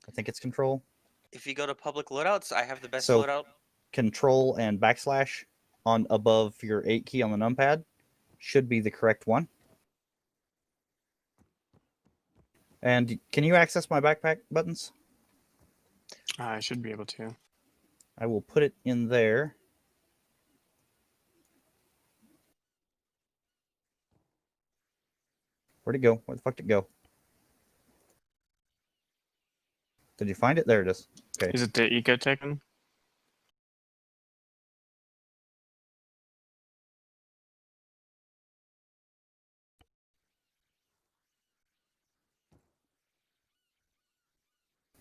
I think it's Control. If you go to public loadouts, I have the best So- loadout. Control and backslash on above your 8 key on the numpad should be the correct one. And can you access my backpack buttons? I should be able to. I will put it in there. Where'd it go? Where the fuck did it go? Did you find it? There it is. Okay. Is it the eco token?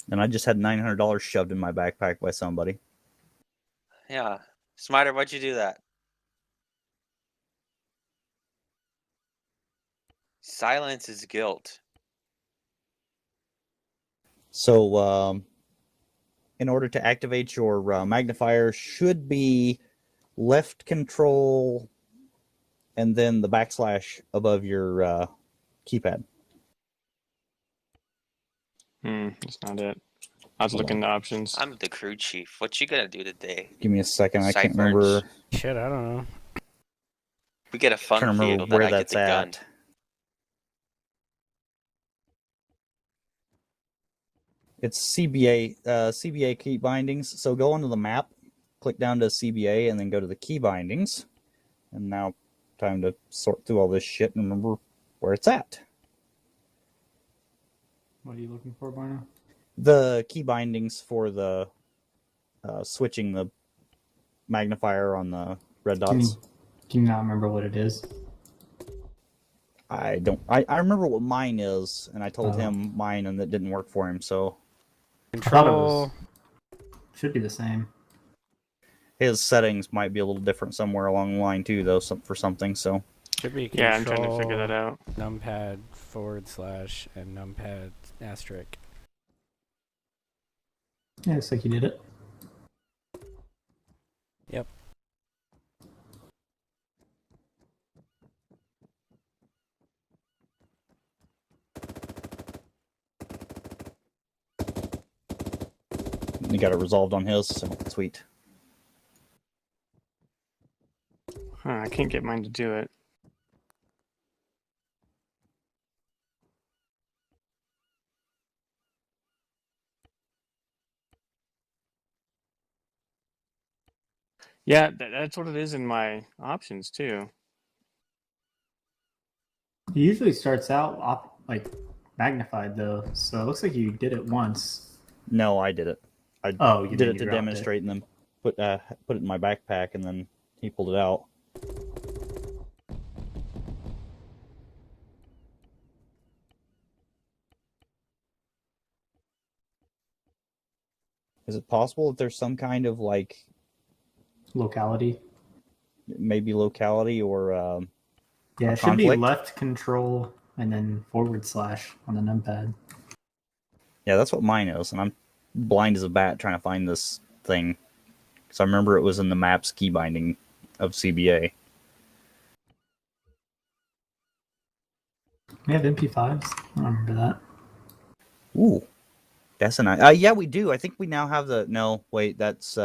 And I just had $900 shoved in my backpack by somebody. Yeah. Smiter, why'd you do that? Silence is guilt. So, in order to activate your magnifier, should be left control and then the backslash above your keypad. That's not it. I was Hold looking at the options. I'm the crew chief. What you gonna do today? Give me a second. I can't Ciphers. remember. Shit, I don't know. We get a fun Can't remember field where that I get that's the gun. at. It's CBA key bindings. So go onto the map, click down to CBA, and then go to the key bindings. And now, time to sort through all this shit and remember where it's at. What are you looking for, Barno? The key bindings for the switching the magnifier on the red dots. Can you not remember what it is? I don't. I remember what mine is, and I told him mine, and that didn't work for him. So Control. Should be the same. his settings might be a little different somewhere along the line too, though. For something. So Should be Yeah, I'm control, trying to figure that out. numpad / and numpad asterisk. Yeah, looks like you did it. Yep. he got it resolved on his. So sweet. I can't get mine to do it. Yeah, that's what it is in my options too. It usually starts out magnified though, so it looks like you did it once. No, I did it. I you did it to dropped demonstrate, and then put it in my backpack, and then he pulled it out. Is it possible that there's some kind of Locality. maybe locality or Yeah, a it should be conflict? left control and then / on the numpad. Yeah, that's what mine is, and I'm blind as a bat trying to find this thing. So I remember it was in the maps key binding of CBA. We have MP5s. I don't remember that. Ooh, that's a nice. Yeah, we do. I think we now have the. No, wait, that's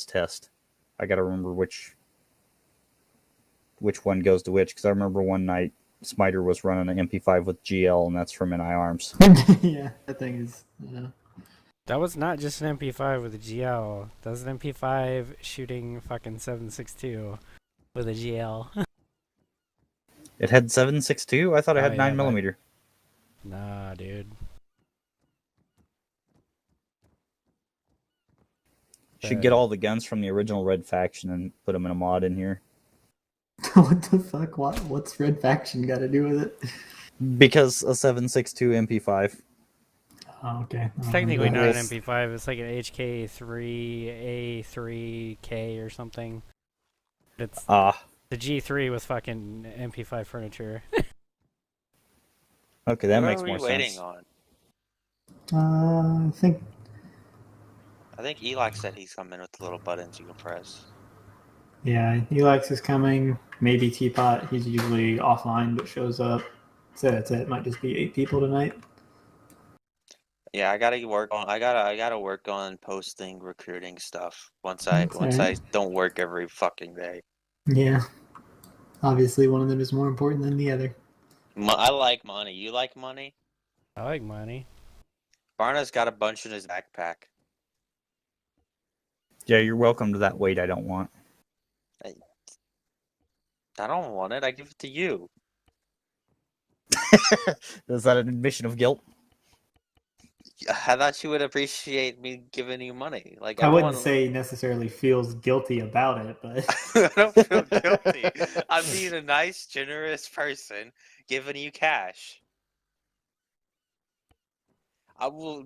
test. I gotta remember which one goes to which, because I remember one night sMITER was running an MP5 with GL, and that's from NI Arms. Yeah, that thing is. That was not just an MP5 with a GL. That was an MP5 shooting fucking 7.62 with a GL. It had 7.62. I thought it Oh, had yeah, 9mm. Nah, dude. Should get all the guns from the original Red Faction and put them in a mod in here. What the fuck? What's Red Faction got to do with it? Because a 7.62 MP5. Oh, okay. It's technically not an Yes. MP5. It's like an HK3A3K or something. It's the G3 with fucking MP5 furniture. Okay, that What makes are more we waiting sense. on? I think. I think Eli said he's coming with the little buttons you can press. Yeah, Elix is coming. Maybe Teapot. He's usually offline but shows up. So that's it. It might just be 8 people tonight. Yeah, I gotta work on. I gotta work on posting recruiting stuff once I That's alright. don't work every fucking day. Yeah. Obviously, one of them is more important than the other. I like money. You like money? I like money. Barna's got a bunch in his backpack. Yeah, you're welcome to that weight I don't want. I don't want it. I give it to you. Is that an admission of guilt? I thought you would appreciate me giving you money. Like I wouldn't everyone, say he necessarily feels guilty about it, but I don't feel guilty. I'm being a nice, generous person giving you cash. I will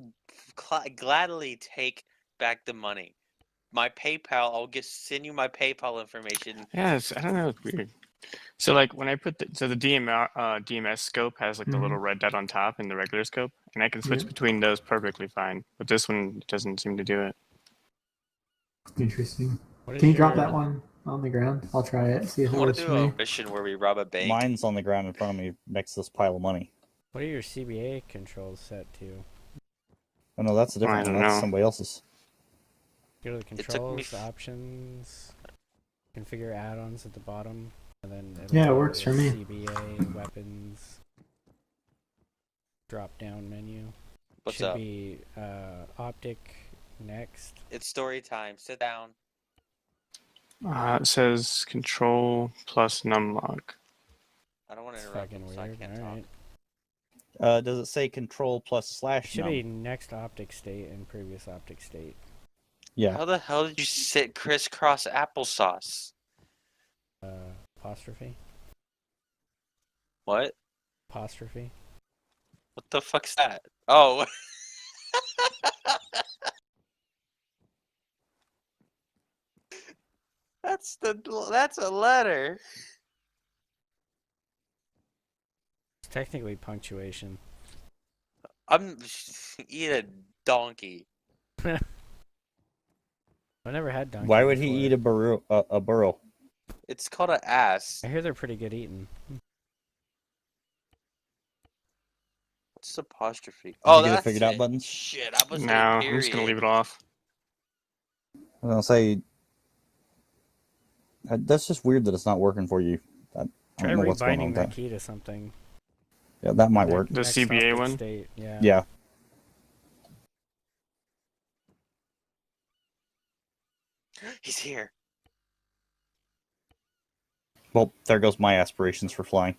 gladly take back the money. My PayPal, I'll just send you my PayPal information. Yeah, I don't know. It's weird. So like when I put the DMS scope has like the little red dot on top in the regular scope, and I can switch Yeah. between those perfectly fine. But this one doesn't seem to do it. interesting. What is Can you drop your- that one on the ground? I'll try it. See if I it want works to for do me. a mission where we rob a bank. Mine's on the ground in front of me next to this pile of money. What are your CBA controls set to? Oh no, that's a different I one. don't That's know. somebody else's. Go to the It took me controls, options, configure add-ons at the bottom, and then it'll Yeah, it tell you works for me. CBA, weapons, drop-down menu. What's Should up? be optic next. It's story time. Sit down. It says control plus numlock. I don't want to It's interrupt fucking him, so I weird. can't All talk. right. Does it say control plus slash Should num? be next optic state and previous optic state. Yeah. How the hell did you sit crisscross applesauce? Apostrophe. What? Apostrophe. What the fuck's that? Oh. That's a letter. It's technically punctuation. I'm eat a donkey. I've never had donkey Why would before. he eat a burro? A burro? It's called an ass. I hear they're pretty good eating. What's apostrophe? Did Oh, you get it that's figured out, it. Buttons? Shit, I was No, saying I'm just gonna period. leave it off. I was gonna say that's just weird that it's not working for you. I Try don't know what's going on rebinding with that that. key to something. Yeah, that might work. The Next CBA optic one? State. Yeah. Yeah. He's here. Well, there goes my aspirations for flying.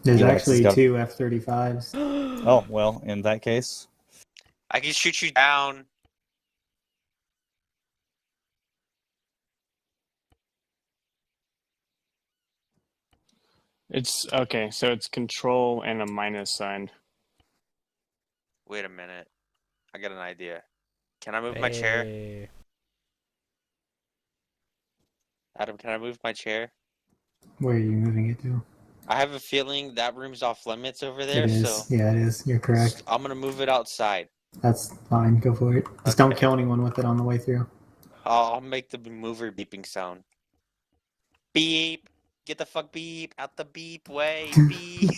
There's Alex has actually got- 2 F-35s. Oh well, in that case, I can shoot you down. It's okay. So it's control and a minus sign. Wait a minute. I got an idea. Can I move my chair? Hey. Adam, can I move my chair? Where are you moving it to? I have a feeling that room's off limits over there, It is. so Yeah, it is. You're correct. I'm gonna move it outside. That's fine. Go for it. Just don't Okay. kill anyone with it on the way through. I'll make the mover beeping sound. Beep. Get the fuck beep out the beep way. Beep.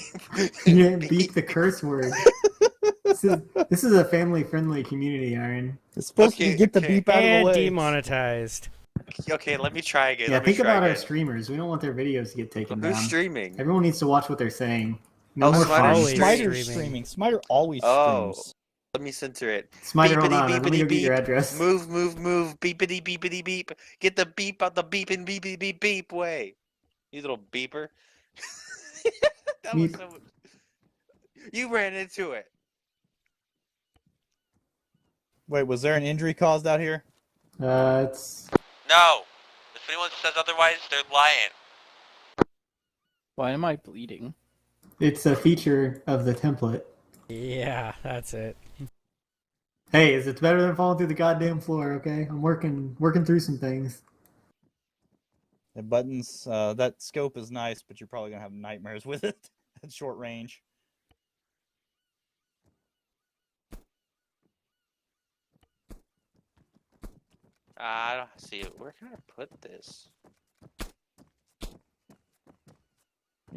You didn't beep the curse word. This is a family-friendly community, Aaron. it's supposed to Okay, be get the okay. beep out of the And way. demonetized. Okay, let me try again. Yeah, Let me think try about our again. streamers. We don't want their videos to get taken Who's down. streaming? Everyone needs to watch what they're saying. No Oh, more Smiter's fun. Always Smiter's streaming. streaming. Smiter always Oh. streams. Let me censor it. Smiter, hold Beepity, on. Let me beepity, go get your beep. address. Move, move, move. Beepity, beepity, beep. Get the beep out the beeping, beepity, beep, beep way. You little beeper. That was Beep. so. You ran into it. Wait, was there an injury caused out here? It's No. If anyone says otherwise, they're lying. Why am I bleeding? it's a feature of the template. Yeah, that's it. Hey, it's better than falling through the goddamn floor. Okay, I'm working through some things. The Buttons, that scope is nice, but you're probably gonna have nightmares with it at short range. I don't see it. Where can I put this?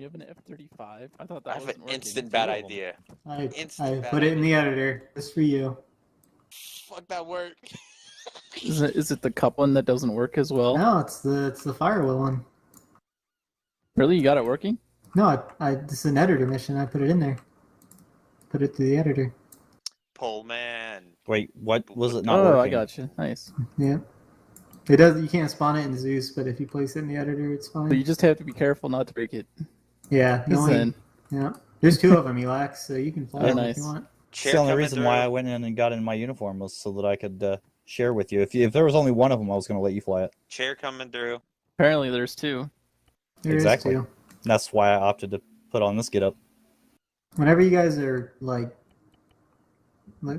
You have an F-35? I thought that I have wasn't an working. instant bad Two of 'em. idea. I Instant bad put it in the idea. editor just for you. Fuck that work. Is it the cup one that doesn't work as well? No, it's the firewall one. Really, you got it working? No, this is an editor mission. I put it in there. Put it through the editor. Pull man. Wait, what was it not Oh, I working? got you. Nice. Yeah. It does. You can't spawn it in Zeus, but if you place it in the editor, it's fine. So you just have to be careful not to break it. Yeah. The only, Then yeah. There's two of them, Elax, so you can fly Oh, them nice. if you want. It's Chair the only coming reason why through. I went in and got in my uniform was so that I could share with you. If there was only one of them, I was going to let you fly it. Chair coming through. apparently there's two. There is Exactly. two. That's why I opted to put on this get up. Whenever you guys are like,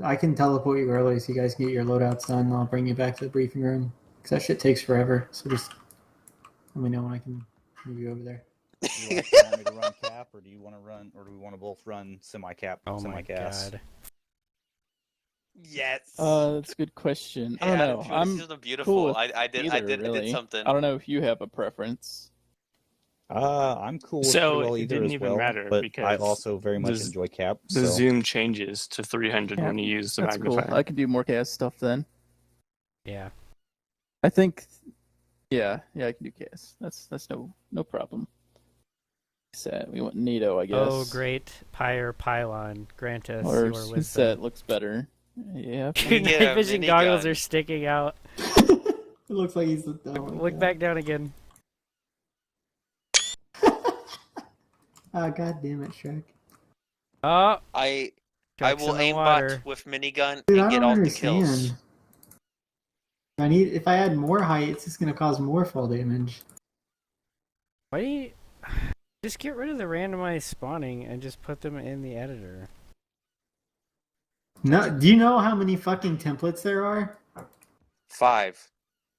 I can teleport you early so you guys can get your loadouts done. And I'll bring you back to the briefing room because that shit takes forever. So just let me know when I can move you over there. Do you want me to run cap, or do you want to run, or do we want to both run semi-cap, Oh my semi-gas? god. Yes. That's a good question. I don't Hey, know. Adam, I'm this is beautiful. cool with I did really. something. I don't know if you have a preference. I'm cool with So, pretty well it either didn't as even well, matter but I because also very much the- enjoy cap. The So zoom changes to 300 when you use the That's cool. magnifier. I can do more gas stuff then. Yeah. I think. Yeah, I can do gas. That's no problem. Set. We want NATO, I guess. Oh, great pyre pylon, grant us Or your wisdom. set looks better. Yeah. Can we Dude, get night a vision goggles minigun? are sticking out. It looks like he's. Look back down again. Ah, god damn it, Shrek. Oh, I Shrek's will in the aimbot water. with minigun Dude, and I get don't all the understand. kills. If I add more height, it's just gonna cause more fall damage. Why do you just get rid of the randomized spawning and just put them in the editor? No, do you know how many fucking templates there are? 5.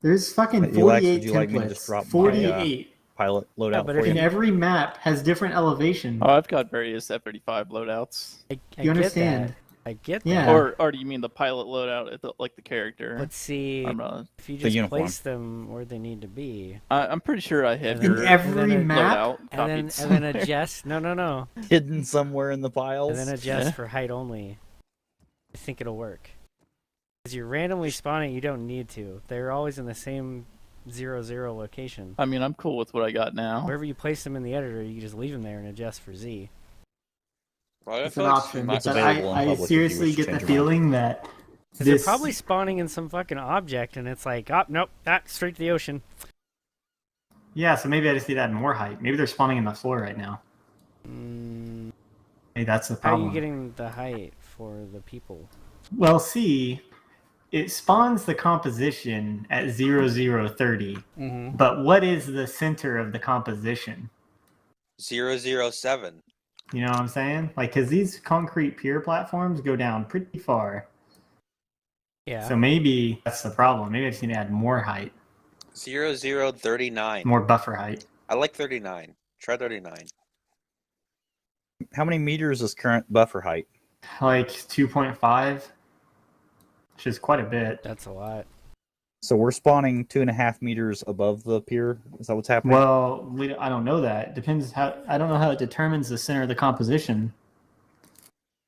There's fucking Elax, 48 would you like me to just templates. drop my, 48. pilot loadout Yeah, but for if you. And every map has different elevation. Oh, I've got various F-35 loadouts. I You understand? Get that. I get Yeah. that. Or do you mean the pilot loadout, like the character? Let's see I'm not. if you The just uniform. place them where they need to be. I'm pretty sure I have In your every and map? loadout And copied then, and then somewhere. adjust. No. Hidden somewhere in the piles. And then adjust Yeah. for height only. I think it'll work. Because you're randomly spawning, you don't need to. They're always in the same 0-0 location. I mean, I'm cool with what I got now. Wherever you place them in the editor, you can just leave them there and adjust for Z. Well, I It's feel an like option, my- It's but available in I public if you seriously wish to get the change your mind. feeling that Because they're this. probably spawning in some fucking object, and it's like, oh, nope, straight to the ocean. Yeah, so maybe I just need to add more height. Maybe they're spawning in the floor right now. Mm, Maybe that's the how are problem. you getting the height for the people? Well, see, it spawns the composition at 0030, Mm-hmm. but what is the center of the composition? 007. You know what I'm saying? Like, because these concrete pier platforms go down pretty far. Yeah. So maybe that's the problem. Maybe I just need to add more height, 0039. more buffer height. I like 39. Try 39. How many meters is current buffer height? Like 2.5, which is quite a bit. That's a lot. So we're spawning 2.5 meters above the pier. Is that what's happening? Well, I don't know that. Depends how. I don't know how it determines the center of the composition.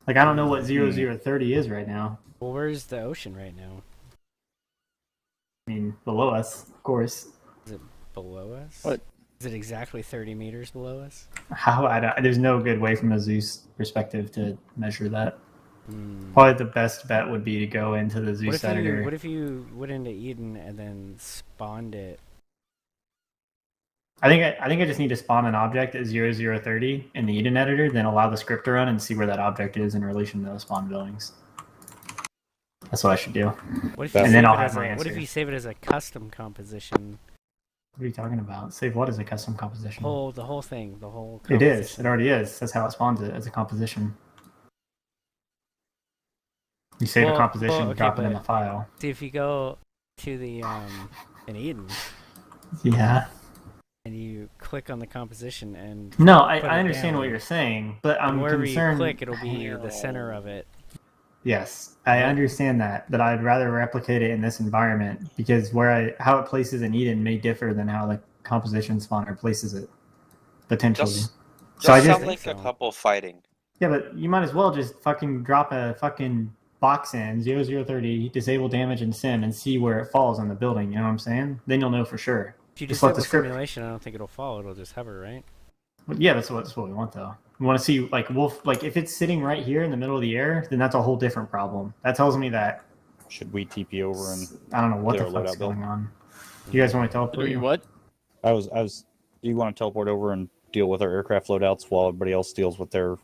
Like, I don't know what 0030 is right now. Well, where's the ocean right now? I mean, below us, of course. Below us? What? Is it exactly 30 meters below us? How there's no good way from a Zeus perspective to measure that. Hmm. Probably the best bet would be to go into the Zeus editor. What if you went into Eden and then spawned it? I think I just need to spawn an object at 0030 in the Eden editor, then allow the script to run and see where that object is in relation to the spawn buildings. That's what I should do. What if And you then save I'll it have as my what if answer. you save it as a custom composition? What are you talking about? Save what as a custom composition? The whole thing, the whole. It is. composition. It already is. That's how it spawns it, as a composition. You save a composition, okay, drop it in but- the file. See, if you go to the in Eden Yeah. and you click on the composition and No, put it I understand what down, you're saying, but and I'm wherever concerned. you click, it'll be the center of it. Yes, I understand that, but I'd rather replicate it in this environment because how it places in Eden may differ than how the composition spawner places it. Potentially. So I Just just sound like a so. couple fighting. Yeah, but you might as well just fucking drop a fucking box in 0030, disable damage and sim, and see where it falls on the building. You know what I'm saying? Then you'll know for sure. If you Just let the disable script. simulation, I don't think it'll fall. It'll just hover, right? Well, yeah, that's what we want though. We want to see like wolf. Like if it's sitting right here in the middle of the air, then that's a whole different problem. That tells me that Should we TP over and I don't know what get the our fuck's loadout built? going on. You guys want to teleport? Doing You? what? I was. Do you want to teleport over and deal with our aircraft loadouts while everybody else deals with their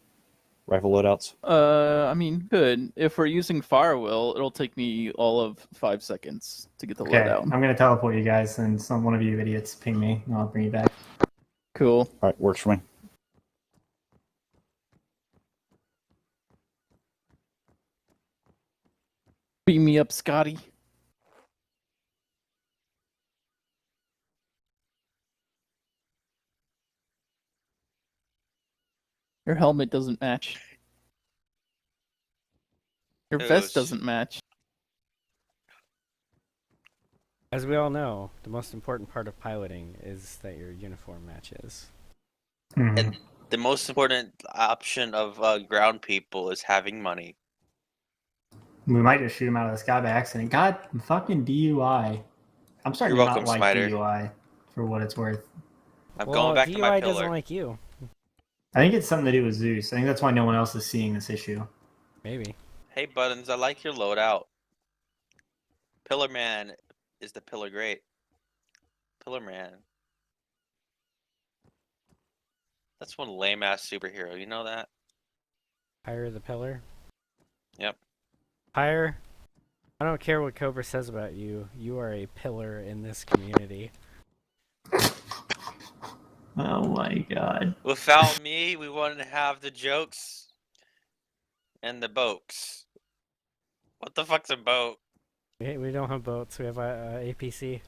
rifle loadouts? I mean, good. If we're using Firewall, it'll take me all of 5 seconds to get the Okay, loadout. I'm gonna teleport you guys, and one of you idiots ping me, and I'll bring you back. Cool. All right, works for me. Beam me up, Scotty. Your helmet doesn't match. Your vest doesn't match. As we all know, the most important part of piloting is that your uniform matches. Mhm. And the most important option of ground people is having money. We might just shoot him out of the sky by accident. God, fucking DUI. I'm starting You're to welcome, not like Smiter. DUI for what it's worth. I'm Well, going back to my DUI pillar. doesn't like you. I think it's something to do with Zeus. I think that's why no one else is seeing this issue. Maybe. Hey, Buttons, I like your loadout. Pillar Man is the pillar great. Pillar Man. That's one lame ass superhero. You know that? Hire the pillar. Yep. Hire. I don't care what Cobra says about you. You are a pillar in this community. Oh my god. Without me, we wouldn't have the jokes and the boats. What the fuck's a boat? We don't have boats. We have APC.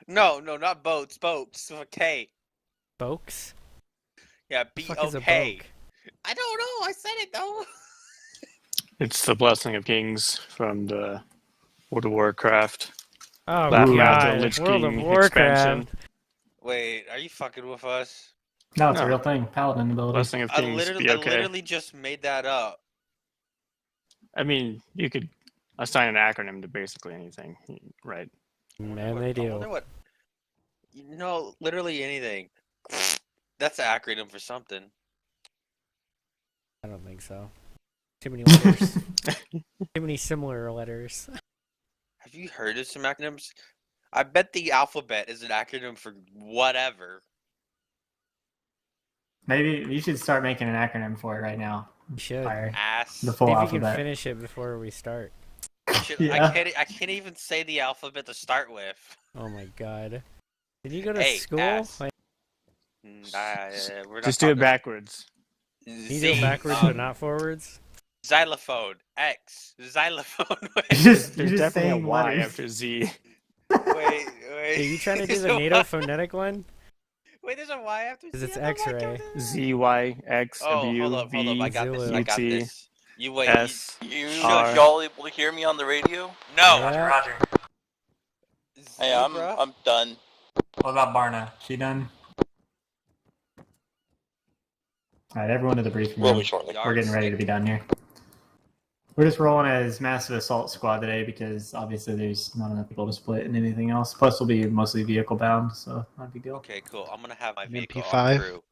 No, not boats. Boats with a K. Bokes? Yeah, What the fuck is a B-O-K. boke? I don't know. I said it though. It's the Blessing of Kings from the World of Warcraft. Oh Laugh Ooh. at the god, Lich World of King Warcraft. expansion. Wait, are you fucking with us? No, it's a No. real thing. Paladin ability. Blessing of I Kings literally, be okay. I literally just made that up. I mean, you could assign an acronym to basically anything, right? Man, they I do. wonder what. You know, literally anything. That's an acronym for something. I don't think so. Too many letters. Too many similar letters. Have you heard of some acronyms? I bet the alphabet is an acronym for whatever. Maybe you should start making an acronym for it right now. You should. Fire. Ass. The See full if you can alphabet. finish it before we start. Yeah. I can't even say the alphabet to start with. Oh my god. Did you go to Hey, school? ass. Like, We're not Just do it talking- backwards. you do it backwards but not forwards? Xylophone. X. Xylophone. You just There's just definitely a saying Y letters. after Z. wait. Are you trying to do There's the a NATO Y. phonetic one? Wait, there's a Y after Because Z? it's I don't like X-ray. how that- Z, Y, X, Oh, W, hold up. V, I got this. Zulu. I got UT, this. You wait. S, You R. y'all able to hear me on the radio? No. Yeah. Hey, Zebra. I'm done. What about Barna? She done? Alright, everyone to the briefing Will room. be shortly. We're getting ready to be done here. We're just rolling as massive assault squad today because obviously there's not enough people to split in anything else. Plus, we'll be mostly vehicle bound, so not a big deal. Okay, cool. I'm gonna have my An vehicle on MP5? crew.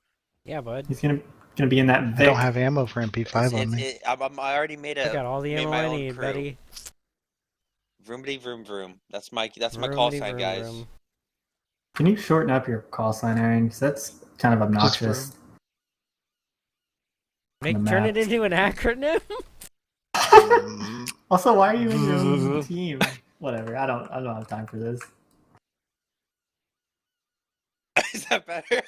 Yeah, bud. He's gonna be in that I Vic. don't have ammo for MP5 on me. I already made I got all the made ammo my I own need, crew. buddy. Vroomity vroom vroom. That's my call Vroomity sign, vroom guys. vroom. Can you shorten up your call sign, Aaron? Because that's kind of obnoxious. Turn map. it into an acronym? Mm, Also, why are you in your own team? Whatever. I don't have time for this. Is that better?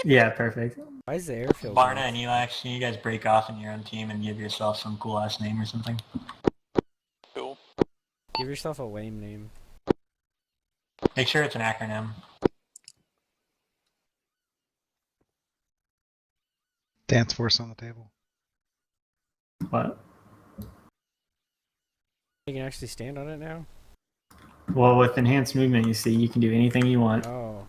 Yeah, perfect. Why is the airfield? Barna off? and Elax, can you guys break off in your own team and give yourself some cool ass name or something? Cool. Give yourself a lame name. Make sure it's an acronym. Dance force on the table. What? You can actually stand on it now? Well, with enhanced movement, you see, you can do anything you want. Oh.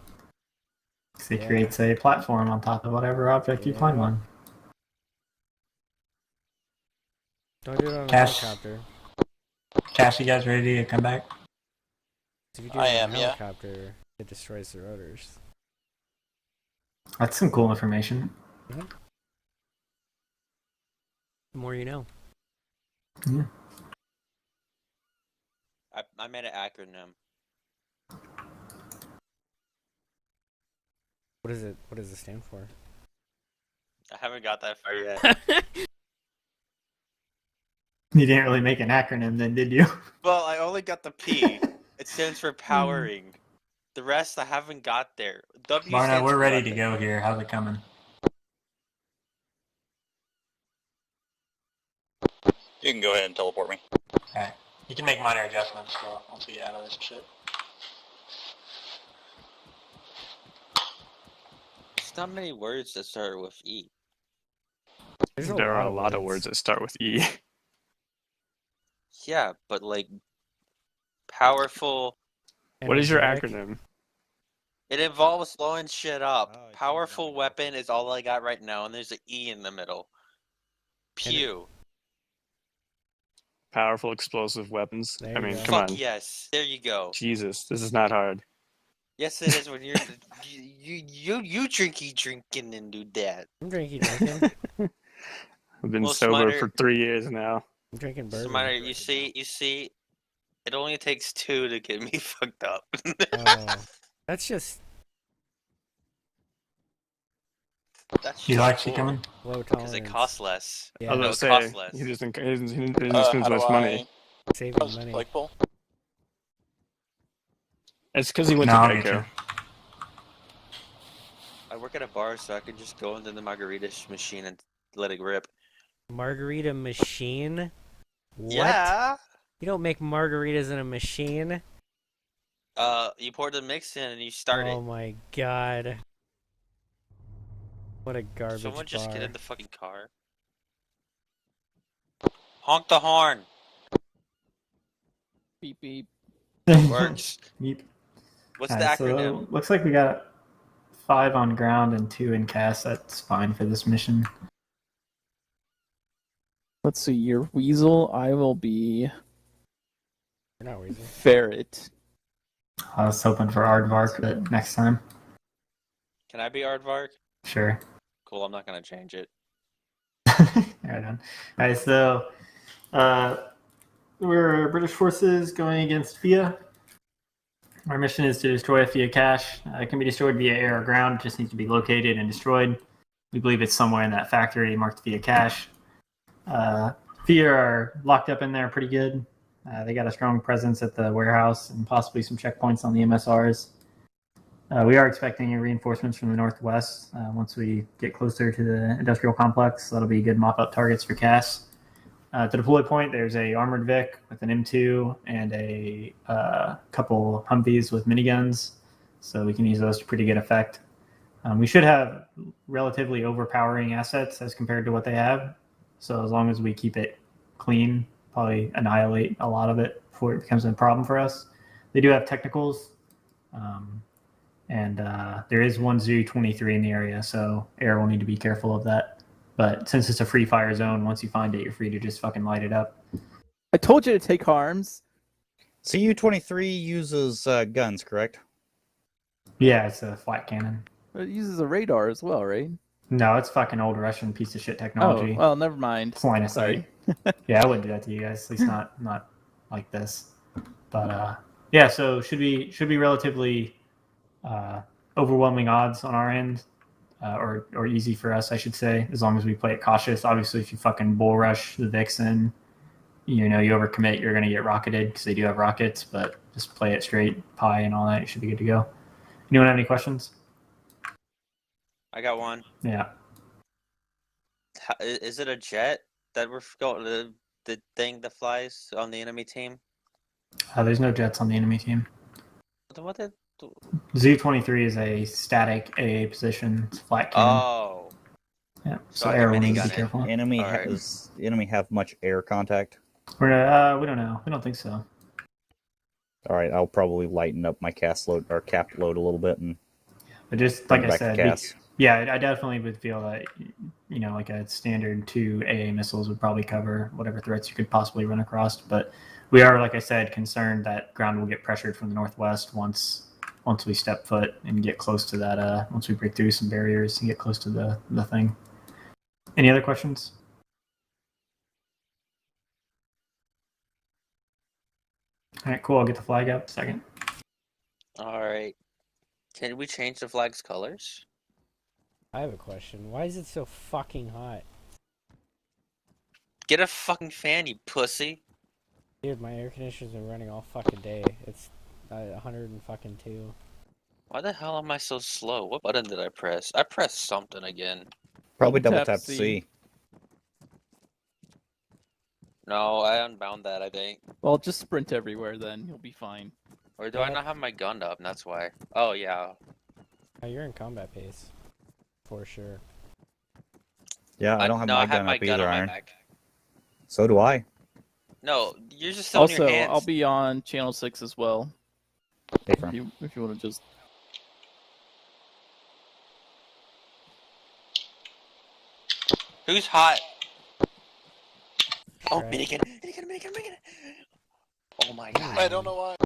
So it Yeah. creates a platform on top of whatever object you climb Yeah. on. Don't do it on a Cash. helicopter. Cash, you guys ready to come back? If you do I it on am, a yeah. helicopter, it destroys the rotors. That's some cool information. The more you know. Yeah. I made an acronym. What is it? What does it stand for? I haven't got that far yet. You didn't really make an acronym then, did you? Well, I only got the P. It stands for powering. The rest I haven't got there. W Barna, stands we're for ready to weapon. go here. How's it coming? You can go ahead and teleport me. Alright. You can make minor adjustments, so I'll be out of this shit. It's not many words that start with E. There are a lot of words that start with E. Yeah, but like powerful. What is your Energetic. acronym? It involves blowing shit up. Oh, it's Powerful energetic. weapon is all I got right now, and there's an E in the middle. Pew. Powerful explosive weapons. There I you mean, go. come Fuck on. yes. There you go. Jesus, this is not hard. Yes, it is when you're you drinking and do that. I'm drinking. I've been Well, sober Smider- for 3 years now. I'm drinking bourbon. Smiler, you see, it only takes 2 to get me fucked up. Oh, that's just That's You just like she cool, coming? low because tolerance. it costs less. Yeah, I No, was it gonna costs say, less. he doesn't How spend so do much money. saving How's money. Flagpole? It's because he went No, to I'll get Geico. you. I work at a bar, so I can just go into the margarita machine and let it rip. Margarita machine? What? Yeah. You don't make margaritas in a machine? You pour the mix in and you start Oh it. my god. What a garbage Someone just bar. get in the fucking car. Honk the horn. Beep beep. Works. Yep. What's Alright, the acronym? So looks like we got 5 on ground and 2 in cast. That's fine for this mission. Let's see. Your weasel. I will be You're not weasel. ferret. I was hoping for Aardvark, but next time. Can I be Aardvark? Sure. Cool, I'm not gonna change it. Right on. Alright, so we're British forces going against FIA. Our mission is to destroy a FIA cache. It can be destroyed via air or ground. It just needs to be located and destroyed. We believe it's somewhere in that factory marked FIA cache. FIA are locked up in there pretty good. They got a strong presence at the warehouse and possibly some checkpoints on the MSRs. We are expecting reinforcements from the northwest once we get closer to the industrial complex. That'll be good mop-up targets for CAS. To deploy point, there's a armored Vic with an M2 and a couple Humvees with miniguns, so we can use those to pretty good effect. We should have relatively overpowering assets as compared to what they have, so as long as we keep it clean, probably annihilate a lot of it before it becomes a problem for us. They do have technicals, and there is one Zu-23 in the area, so air will need to be careful of that. But since it's a free fire zone, once you find it, you're free to just fucking light it up. I told you to take harms. CU-23 uses guns, correct? Yeah, it's a flat cannon. It uses a radar as well, right? No, it's fucking old Russian piece of shit Oh, technology. well, never mind. It's line of Sorry. sight. Yeah, I wouldn't do that to you guys. At least not like this. But yeah, so should be relatively overwhelming odds on our end, or easy for us, I should say, as long as we play it cautious. Obviously, if you fucking bull rush the Vixen, you overcommit, you're gonna get rocketed because they do have rockets. But just play it straight, pie and all that. You should be good to go. Anyone have any questions? I got one. Yeah. Is it a jet that we're going the thing that flies on the enemy team? There's no jets on the enemy team. What did? Zu-23 is a static AA position. It's a flat cannon. Oh, Yeah. so So I air can will need to minigun be it. careful. Enemy Alright. has enemy have much air contact. We don't know. We don't think so. All right, I'll probably lighten up my cast load or cap load a little bit and But just Bring like I back said, the gas. yeah, I definitely would feel that, like a standard 2 AA missiles would probably cover whatever threats you could possibly run across. But we are, like I said, concerned that ground will get pressured from the northwest once we step foot and get close to that. Once we break through some barriers and get close to the thing. Any other questions? All right, cool. I'll get the flag up. Second. All right. Can we change the flag's colors? I have a question. Why is it so fucking hot? Get a fucking fan, you pussy. Dude, my air conditioners are running all fucking day. It's 102. Why the hell am I so slow? What button did I press? I pressed something again. Probably double Tap tap C. C. No, I unbound that, I think. Well, just sprint everywhere then. You'll be fine. Or do I not have my gun up? And that's why. Oh, yeah. Oh, you're in combat pace. For sure. Yeah, I don't have no, my I have gun my up gun either, on my Iron. back. So do I. No, you're just throwing Also, your hands. I'll be on channel 6 as well. Hey, If friend. you want to just. Who's hot? Oh, Right. minigun. Oh my god. I don't know why.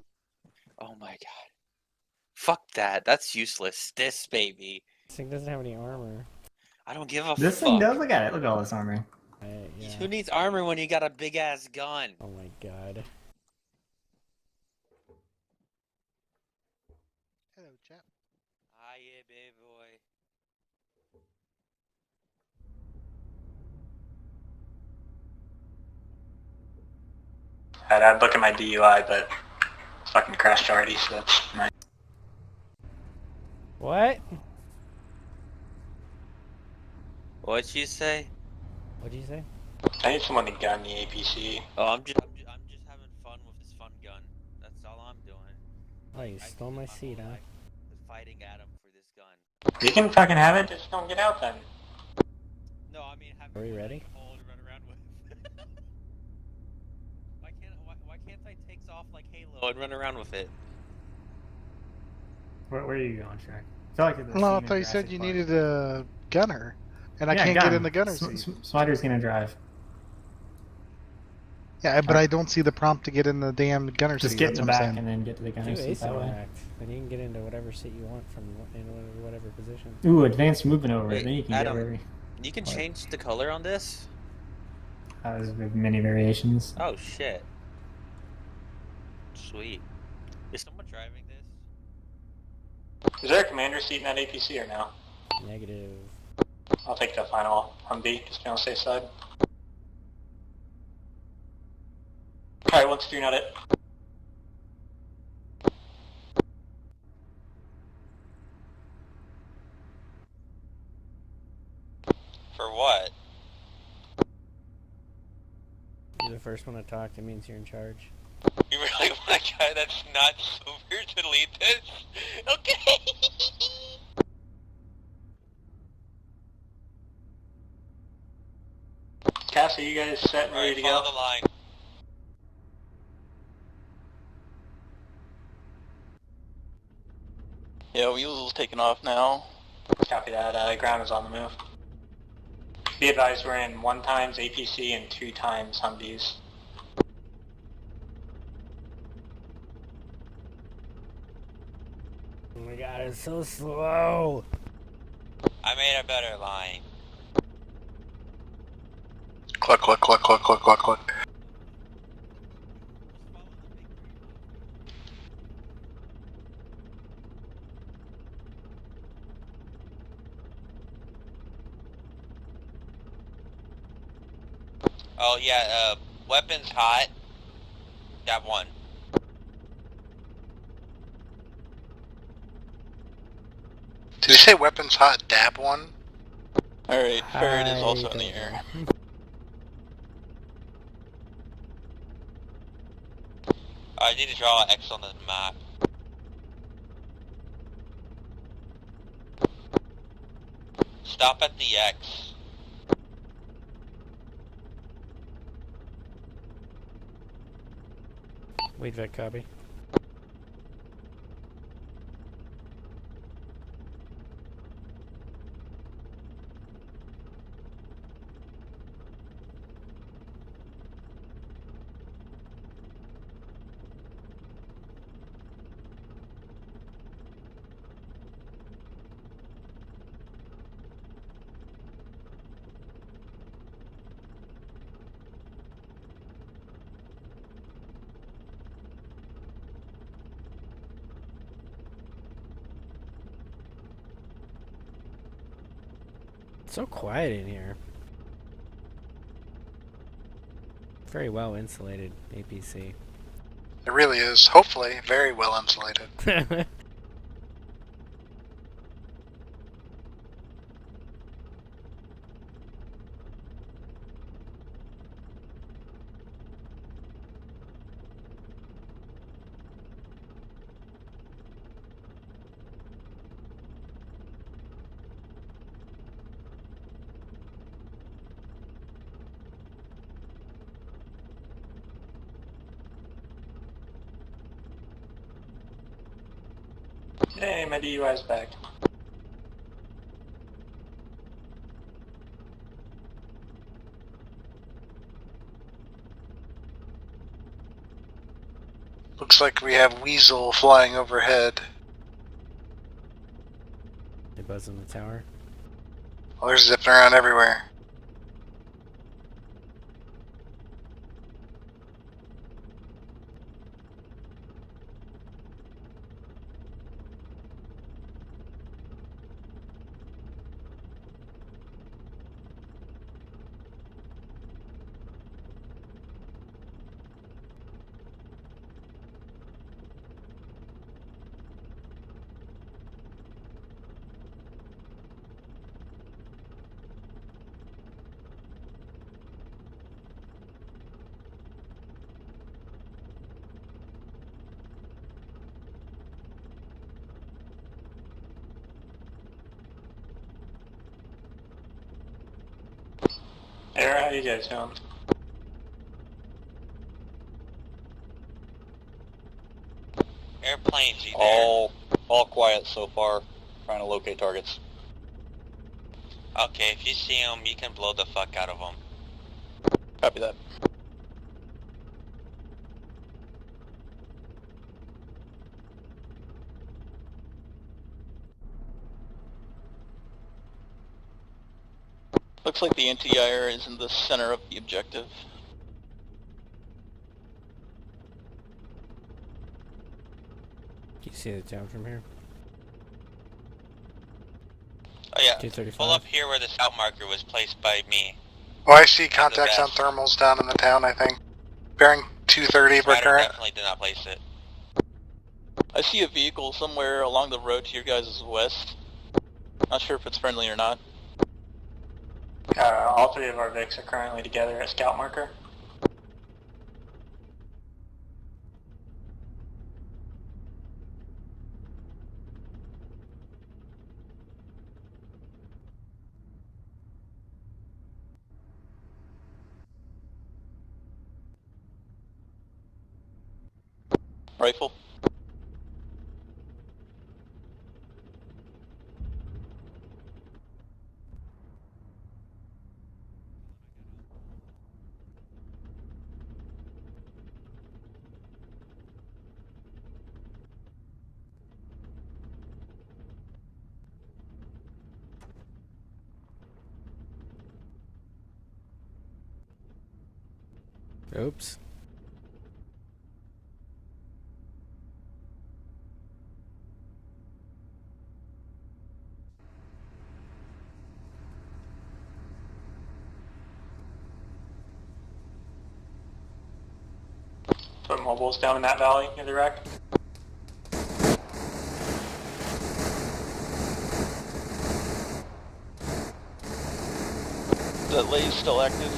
Oh my god. Fuck that. That's useless. This baby. This thing doesn't have any armor. I don't give a This fuck. thing does. Look at it. Look at all this armor. Yeah. Who needs armor when you got a big ass gun? Oh my god. Hello, chap. Ah, yeah, baby boy. I'd look at my DUI, but fucking crashed already, so that's nice. What? What'd you say? What'd you say? I need someone to gun the APC. Oh, I'm just having fun with this fun gun. That's all I'm doing. Oh, you stole my seat, huh? Fighting Adam for this gun. You can fucking have it, just don't get out then. No, I mean have Are we ready? hold and run around with. why can't I take off like Halo and run around with it? Where are you going, Shrek? I feel like it's the No, I scene in thought you said Jurassic you Park. needed a gunner, and I Yeah, can't gun. get in the gunner seat. Smiter's gonna drive. Yeah, but I don't see the prompt to get in the damn gunner Just seat. get in That's the what I'm back saying. and then get to the Do gunner seat that way. asymmetric. Then you can get into whatever seat you want from whatever position. Ooh, advanced movement over Wait, it. Then you can Adam, get wherever. You can What? change the color on this? There's many variations. Oh shit. Sweet. Is someone driving this? Is there a commander seat in that APC or no? Negative. I'll take the final Humvee, just to be on the safe side. Alright, 1-2-3, not it. For what? You're the first one to talk. It means you're in charge. You really want a guy that's not super to lead this? Okay! Cass, are you guys set and ready to follow go? the line. Yeah, wheels taking off now. Copy that, ground is on the move. Be advised we're in 1 times APC and 2 times Humvees. Oh my god, it's so slow. I made a better line. Cluck, cluck, cluck, cluck, cluck, cluck, cluck. Oh yeah, weapons hot. Got one. Did you say weapons hot dab one? Alright, Bird is also in the air. I need to draw an X on the map. Stop at the X. Wait, Vic, copy. So quiet in here. Very well insulated APC. It really is. Hopefully, very well insulated. Hey, my DUI's back. Looks like we have Weasel flying overhead. They buzz in the tower. Well, they're zipping around everywhere. Air, how you guys doing? Airplanes, you there? All quiet so far. Trying to locate targets. Okay, if you see them, you can blow the fuck out of them. Copy that. Looks like the anti-IR is in the center of the objective. Can you see the town from here? Oh yeah, 235. pull up here where the scout marker was placed by me. Oh, I see contacts on thermals down in the town, I think. Bearing 230 per Strider current. definitely did not place it. I see a vehicle somewhere along the road to your guys' west. Not sure if it's friendly or not. All three of our Vics are currently together at scout marker. Rifle. Oops. Put mobiles down in that valley near the wreck. That lay is still active.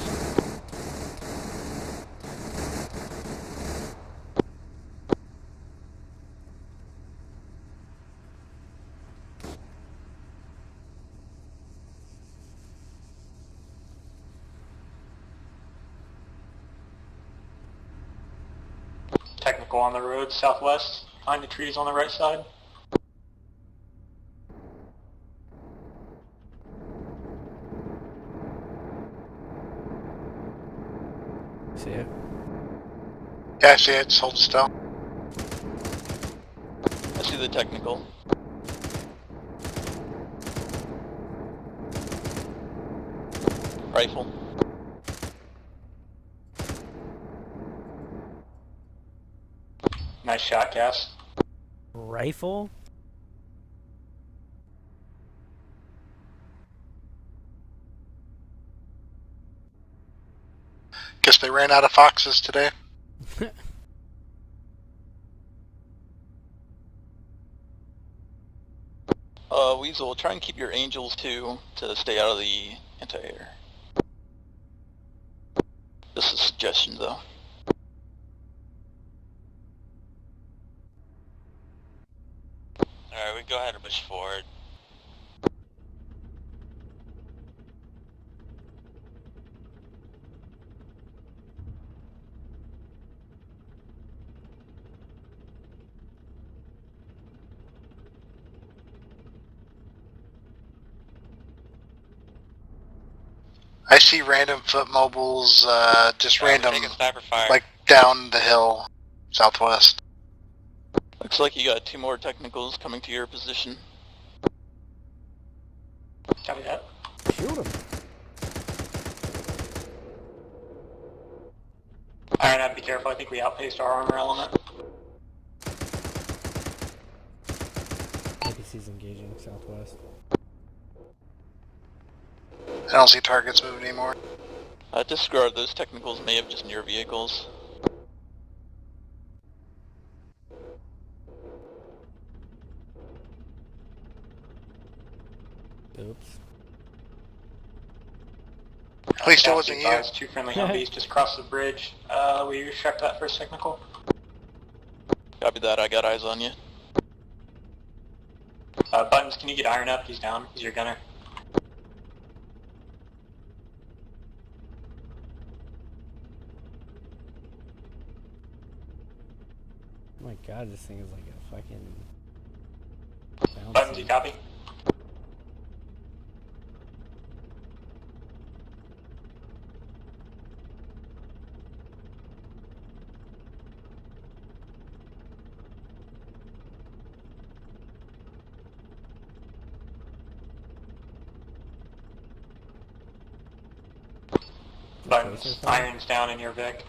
Technical on the road southwest, behind the trees on the right side. See it? Yeah, I see it. Just hold still. I see the technical. Rifle. Nice shot, Cass. Rifle? Guess they ran out of foxes today. Weasel, try and keep your angels too to stay out of the anti-air. This is a suggestion though. Alright, we go ahead and push forward. I see random foot mobiles, just random, Taking sniper fire. like down the hill, southwest. Looks like you got 2 more technicals coming to your position. Copy that. Shoot him. Iron Up, be careful. I think we outpaced our armor element. APC's engaging southwest. I don't see targets moving anymore. Disregard, those technicals may have just near vehicles. Oops. At least it wasn't you. Advised, 2 friendly Humvees just crossed the bridge. Will you check that first technical? Copy that, I got eyes on you. Buttons, can you get Iron Up? He's down. He's your gunner. Oh my god, this thing is like a fucking... Buttons, you copy? Buttons, Iron's down in your Vic.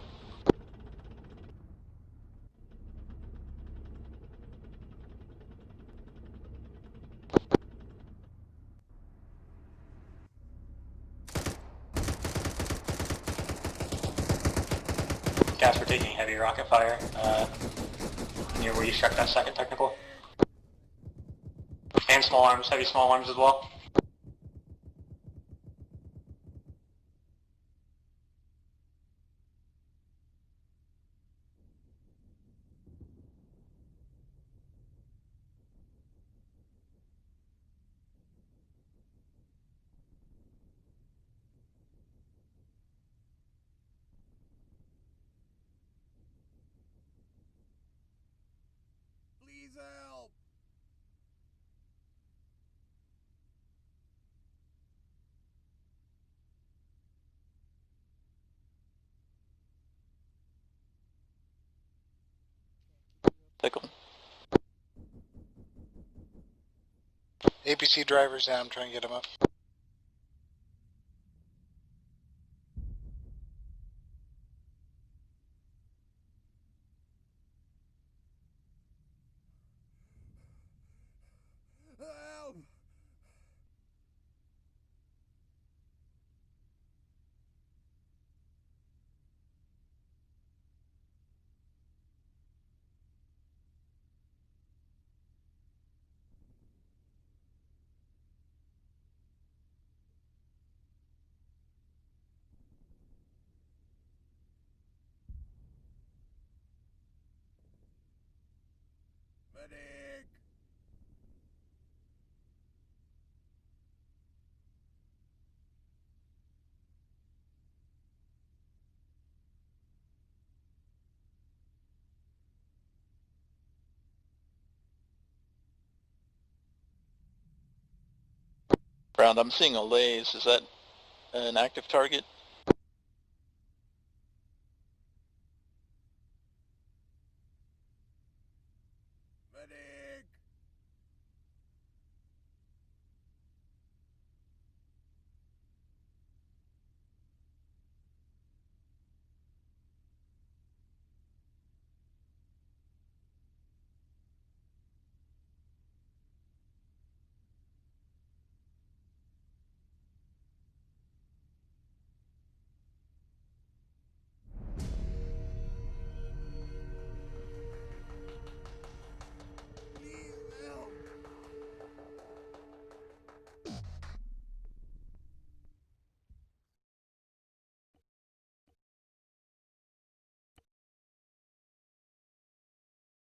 Gas, we're taking heavy rocket fire. Near where you struck that second technical. And small arms, heavy small arms as well. Please help! Pickle. APC driver's down, I'm trying to get him up. Help! Medic! Round, I'm seeing a laze. Is that an active target? Medic!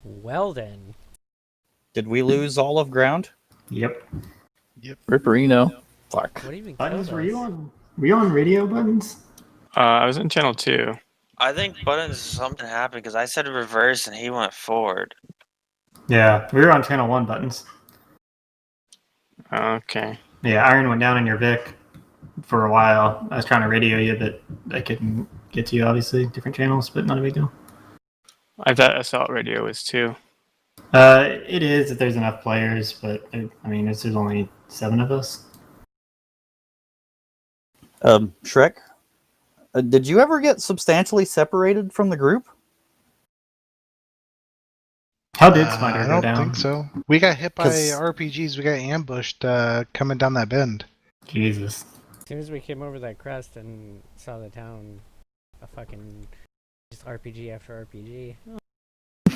Well then. Did we lose all of ground? Yep. Ripperino. Fuck. What even Buttons, killed were you us? on? Were you on radio, Buttons? I was in channel 2. I think Buttons something happened because I said reverse and he went forward. Yeah, we were on channel 1, Buttons. Okay. Yeah, Iron went down in your Vic for a while. I was trying to radio you, but I couldn't get to you, obviously. Different channels, but not a big deal. I thought Assault Radio was 2. It is if there's enough players, but I mean, there's only 7 of us. Shrek, did you ever get substantially separated from the group? How did Spider I go don't down? think so. We got hit by 'Cause- RPGs. We got ambushed coming down that bend. Jesus. As soon as we came over that crest and saw the town, a fucking just RPG after RPG.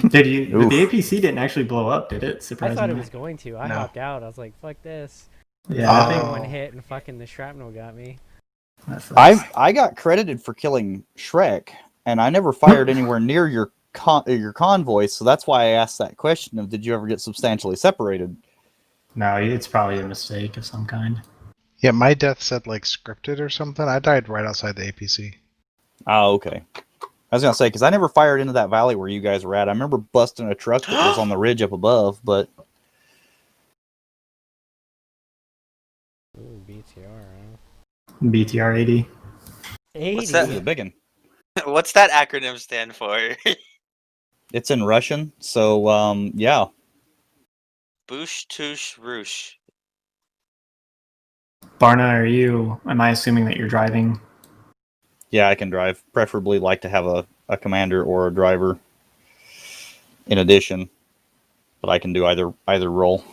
Did you? Oof. The APC didn't actually blow up, did it? I Surprisingly. thought it was going to. I No. hopped out. I was like, fuck this. Yeah, Oh. I think One hit and fucking the shrapnel got me. that sucks. I got credited for killing Shrek, and I never fired anywhere near your convoy, so that's why I asked that question of did you ever get substantially separated? No, it's probably a mistake of some kind. Yeah, my death said like scripted or something. I died right outside the APC. Oh, okay. I was gonna say because I never fired into that valley where you guys were at. I remember busting a truck that was on the ridge up above, but Ooh, BTR, huh? BTR 80. 80. What's this that? is a big one. What's that acronym stand for? It's in Russian, so yeah. Boosh Toosh Roosh. Barna, am I assuming that you're driving? Yeah, I can drive. Preferably like to have a commander or a driver in addition, but I can do either role.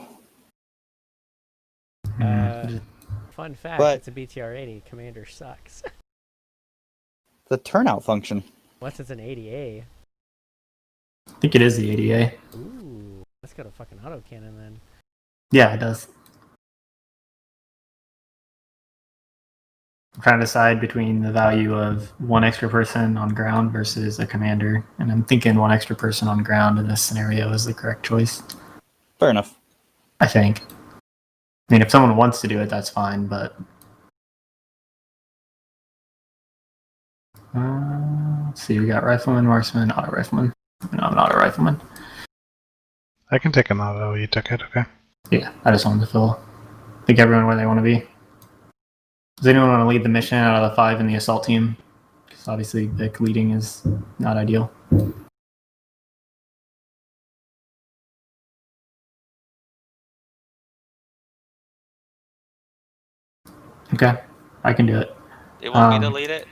Fun fact, But- it's a BTR 80. Commander sucks. The turnout function. What's it's an 80A? I think it is the 80A. Ooh, let's go to fucking autocannon then. Yeah, it does. I'm trying to decide between the value of one extra person on ground versus a commander, and I'm thinking one extra person on ground in this scenario is the correct choice. Fair enough. I think. I mean, if someone wants to do it, that's fine, but... let's see, we got rifleman, marksman, auto rifleman. No, I'm an auto rifleman. I can take an auto. You took it, okay? Yeah, I just wanted to fill. I think everyone where they want to be. Does anyone want to lead the mission out of the 5 in the assault team? Because obviously, Vic leading is not ideal. Okay, I can do it. You want me to lead it?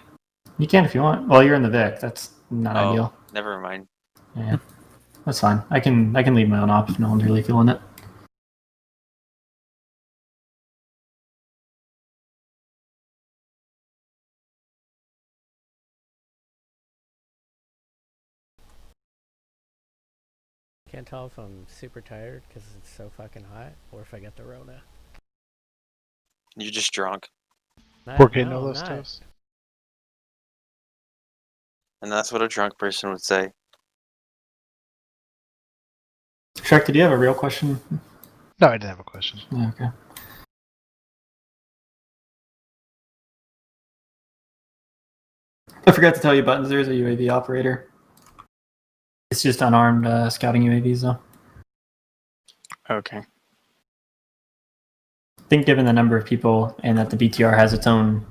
You can if you want. Well, you're in the Vic. That's not Oh, ideal. never mind. Yeah, that's fine. I can lead my own op if no one's really feeling it. Can't tell if I'm super tired because it's so fucking hot, or if I got the Rona. You're just drunk. Porque No, no I'm los not. dos. And that's what a drunk person would say. Shrek, did you have a real question? No, I didn't have a question. Yeah, okay. I forgot to tell you, Buttons, there's a UAV operator. It's just unarmed scouting UAVs, though. Okay. I think given the number of people and that the BTR has its own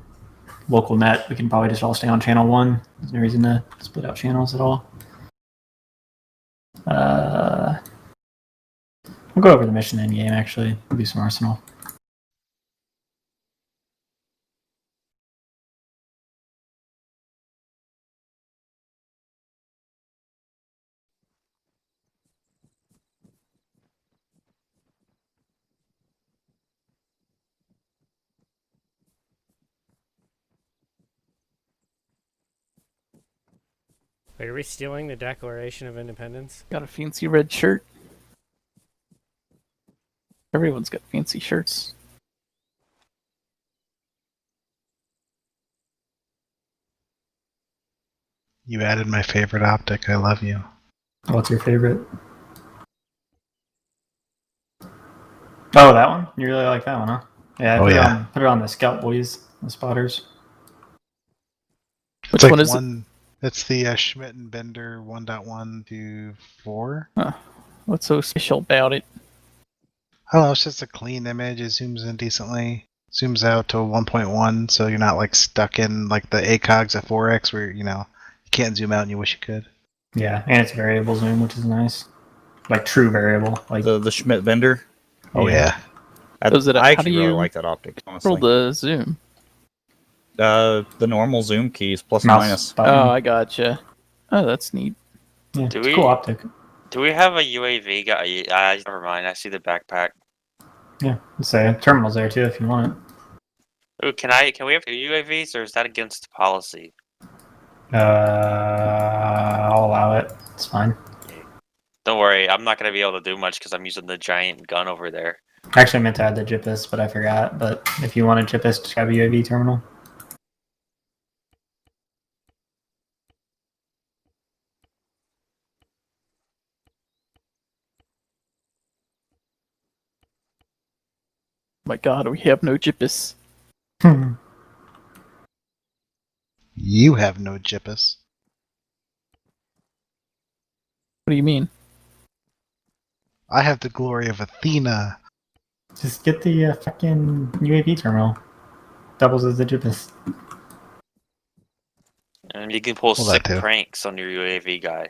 local net, we can probably just all stay on channel 1. There's no reason to split out channels at all. We'll go over the mission in game, actually. We'll do some arsenal. Wait, are we stealing the Declaration of Independence? Got a fancy red shirt. Everyone's got fancy shirts. You added my favorite optic. I love you. What's your favorite? Oh, that one? You really like that one, huh? Yeah, Oh, yeah. put it on the Scout Boys, the spotters. Which It's like one is one. It's the Schmidt and Bender 1.1 to 4. it? Huh. What's so special about it? I don't know. It's just a clean image. It zooms in decently. Zooms out to 1.1, so you're not like stuck in like the ACOGs at 4x where you can't zoom out and you wish you could. Yeah, and it's variable zoom, which is nice. Like true variable. Like The Schmidt Bender. Oh yeah. I How do actually really you like that optic, Control honestly. the zoom. The normal zoom keys, plus and mouse minus. button. Oh, I gotcha. Oh, that's neat. Yeah, Do it's a we- cool optic. Do we have a UAV guy? Never mind. I see the backpack. Yeah, say terminals there too if you want it. Ooh, can we have 2 UAVs, or is that against the policy? I'll allow it. It's fine. Don't worry, I'm not gonna be able to do much because I'm using the giant gun over there. Actually, I meant to add the JIPIS, but I forgot. But if you want a JIPIS, just grab a UAV terminal. My God, we have no JIPIS. You have no JIPIS. What do you mean? I have the glory of Athena. Just get the fucking UAV terminal. Doubles as the JIPIS. And you can pull Well, that sick too. pranks on your UAV guy.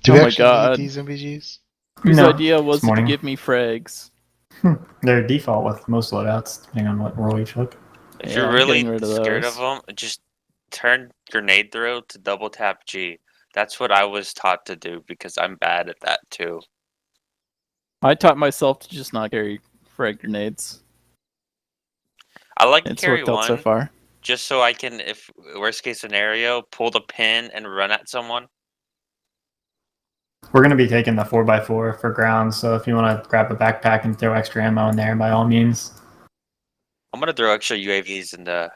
Do Oh we my actually God. need these MVGs? Whose No, idea was this it to morning. give me frags? They're default with most loadouts, depending on what role you took. If Yeah, you're I'm really getting rid of scared those. of them, just turn grenade throw to double tap G. That's what I was taught to do because I'm bad at that too. I taught myself to just not carry frag grenades. I like to It's carry worked out so one far. just so I can, if worst case scenario, pull the pin and run at someone. We're going to be taking the 4x4 for ground, so if you want to grab a backpack and throw extra ammo in there, by all means. I'm gonna throw extra UAVs in the.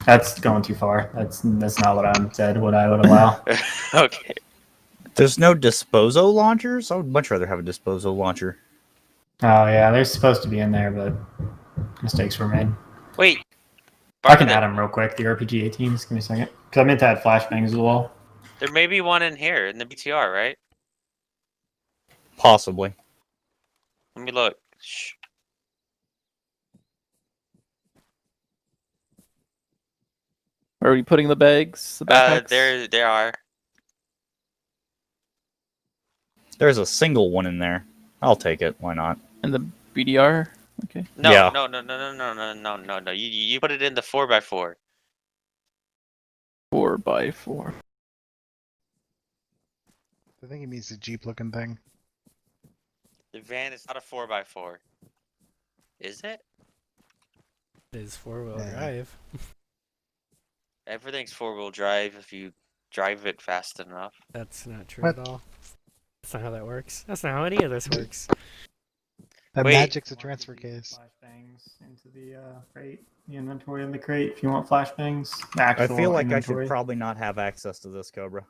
That's going too far. That's not what I said, what I would allow. Okay. There's no Disposo launchers? I would much rather have a Disposo launcher. Oh, yeah, they're supposed to be in there, but mistakes were made. Wait. I can add them real quick, the RPG 18s. Give me a second. Because I meant to add flashbangs as well. There may be one in here in the BTR, right? Possibly. Let me look. Shh. Are we putting the bags? The backpacks? There are. There's a single one in there. I'll take it. Why not? And the BDR? Okay. No, Yeah. no. You put it in the 4x4. 4x4. I think he means the Jeep looking thing. The van is not a 4x4. Is it? It is 4-wheel Yeah. drive. Everything's 4-wheel drive if you drive it fast enough. That's not true What? at all. That's not how that works. That's not how any of this works. That Wait. magic's a transfer case. Flashbangs into the crate, the inventory in the crate. If you want flashbangs, the I actual feel like inventory. I should probably not have access to this, Cobra.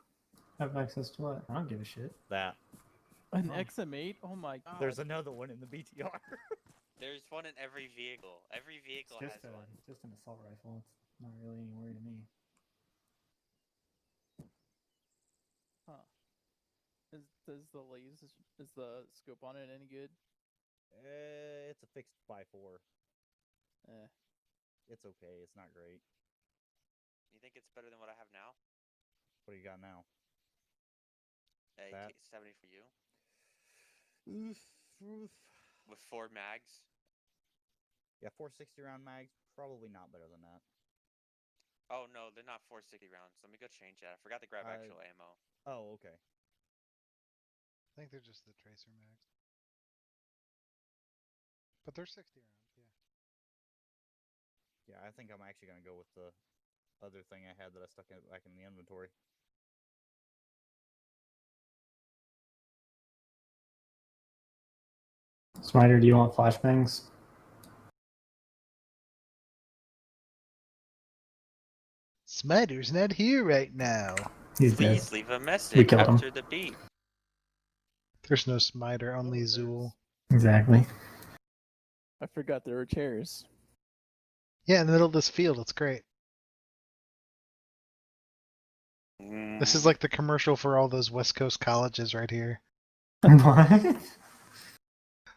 Have access to what? I don't give a shit. That. An XM8? Oh my God. There's another one in the BTR. There's one in every vehicle. Every vehicle has one. Just an assault rifle. It's not really any worry to me. Does the laser, is the scope on it any good? It's a fixed by 4. Eh. It's okay. It's not great. You think it's better than what I have now? What do you got now? A That. 70 for you with 4 mags. Yeah, 460 round mags. Probably not better than that. Oh no, they're not 460 rounds. Let me go change that. I forgot to grab actual ammo. Oh, okay. I think they're just the tracer mags. But they're 60 rounds, yeah. Yeah, I think I'm actually gonna go with the other thing I had that I stuck back in the inventory. Smiter, do you want flashbangs? Smiter's not here right now. He's dead. Please leave a We message killed him. after the beep. There's no Smiter, only Zool. Exactly. I forgot there were chairs. Yeah, in the middle of this field. It's great. This is like the commercial for all those West Coast colleges right here, What?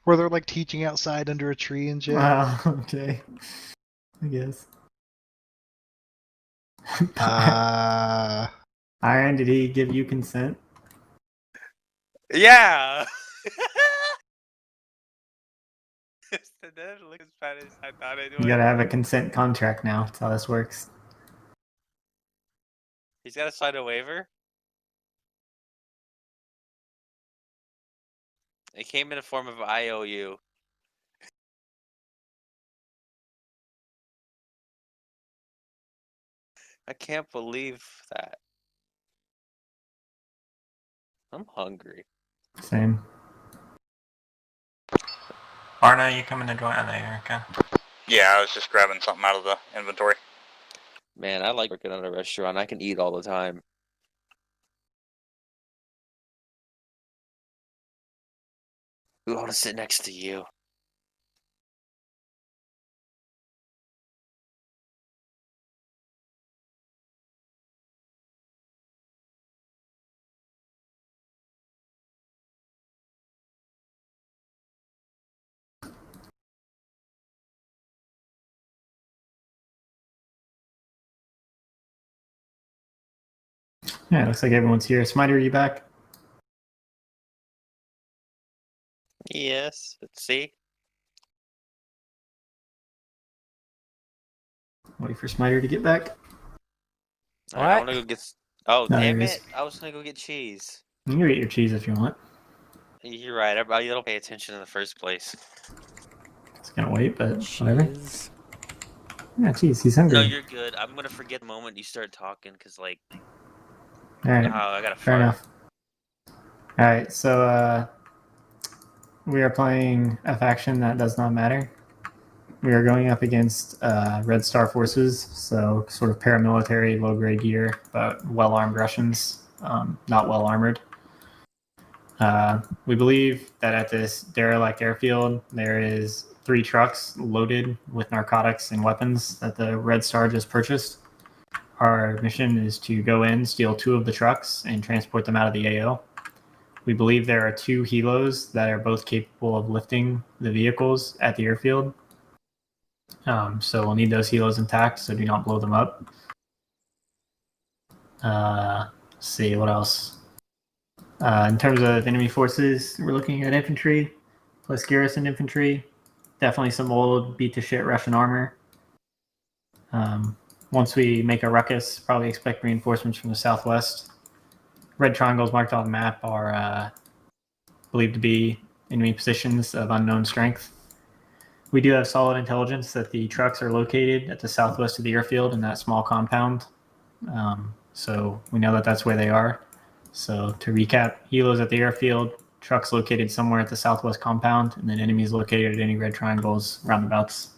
where they're like teaching outside under a tree and shit. Wow. Okay. I guess. Iron, did he give you consent? Yeah. That doesn't look as bad as I thought it You would. gotta have a consent contract now. That's how this works. He's got to sign a waiver. It came in the form of IOU. I can't believe that. I'm hungry. Same. Arna, you coming to join? Oh, there you go. Yeah, I was just grabbing something out of the inventory. Man, I like working at a restaurant. I can eat all the time. I want to sit next to you. Yeah, it looks like everyone's here. Smiter, are you back? Yes. Let's see. Wait for Smiter to get back. All right, I want to go get. Oh, No, damn there he it! is. I was gonna go get cheese. You can go get your cheese if you want. You're right. Everybody don't pay attention in the first place. It's gonna wait, but whatever. Cheese. Yeah, cheese. He's hungry. No, you're good. I'm gonna forget the moment you start talking, cause like, All right. I gotta Fair fart. enough. All right, so we are playing a faction that does not matter. We are going up against Red Star forces, so sort of paramilitary, low-grade gear, but well-armed Russians, not well-armored. We believe that at this derelict airfield, there is 3 trucks loaded with narcotics and weapons that the Red Star just purchased. Our mission is to go in, steal 2 of the trucks, and transport them out of the AO. We believe there are 2 helos that are both capable of lifting the vehicles at the airfield. So we'll need those helos intact, so do not blow them up. Let's see, what else? In terms of enemy forces, we're looking at infantry plus garrison infantry. Definitely some old beat-to-shit Russian armor. Once we make a ruckus, probably expect reinforcements from the southwest. Red triangles marked on the map are believed to be enemy positions of unknown strength. We do have solid intelligence that the trucks are located at the southwest of the airfield in that small compound. So we know that that's where they are. So to recap, helos at the airfield, trucks located somewhere at the southwest compound, and then enemies located at any red triangles, roundabouts.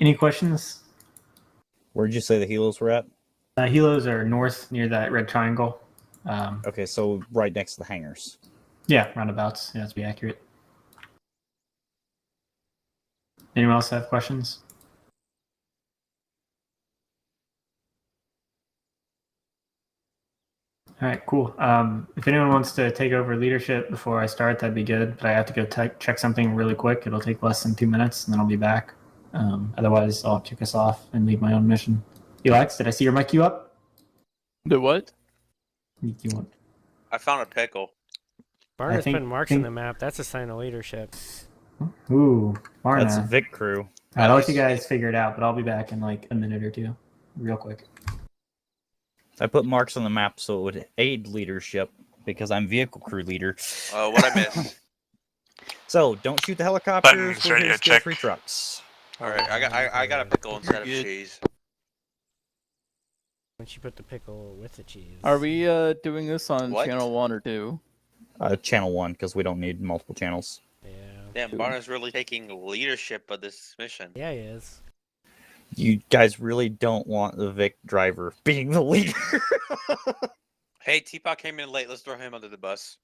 Any questions? Where'd you say the helos were at? Helos are north near that red triangle. Okay, so right next to the hangars. Yeah, roundabouts. Yeah, to be accurate. Anyone else have questions? All right, cool. If anyone wants to take over leadership before I start, that'd be good. But I have to go check something really quick. It'll take less than 2 minutes, and then I'll be back. Otherwise, I'll kick us off and lead my own mission. Alex, did I see your mic queue up? The what? You want? I found a pickle. Barna's think- putting marks on the map. That's a sign of leadership. Ooh, Marna. That's Vic crew. All right, I'll let you guys figure it out, but I'll be back in like a minute or 2, real quick. I put marks on the map so it would aid leadership because I'm vehicle crew leader. What I missed? So don't shoot the helicopters. Buttons We're ready here to to steal check. 3 trucks. All right, I got a pickle instead of Good. cheese. Once you put the pickle with the cheese. Are we doing this on What? channel 1 or 2? Channel 1 because we don't need multiple channels. Yeah. Damn, Barna's really taking leadership of this mission. Yeah, he is. You guys really don't want the Vic driver being the leader. Hey, Teapot came in late. Let's throw him under the bus.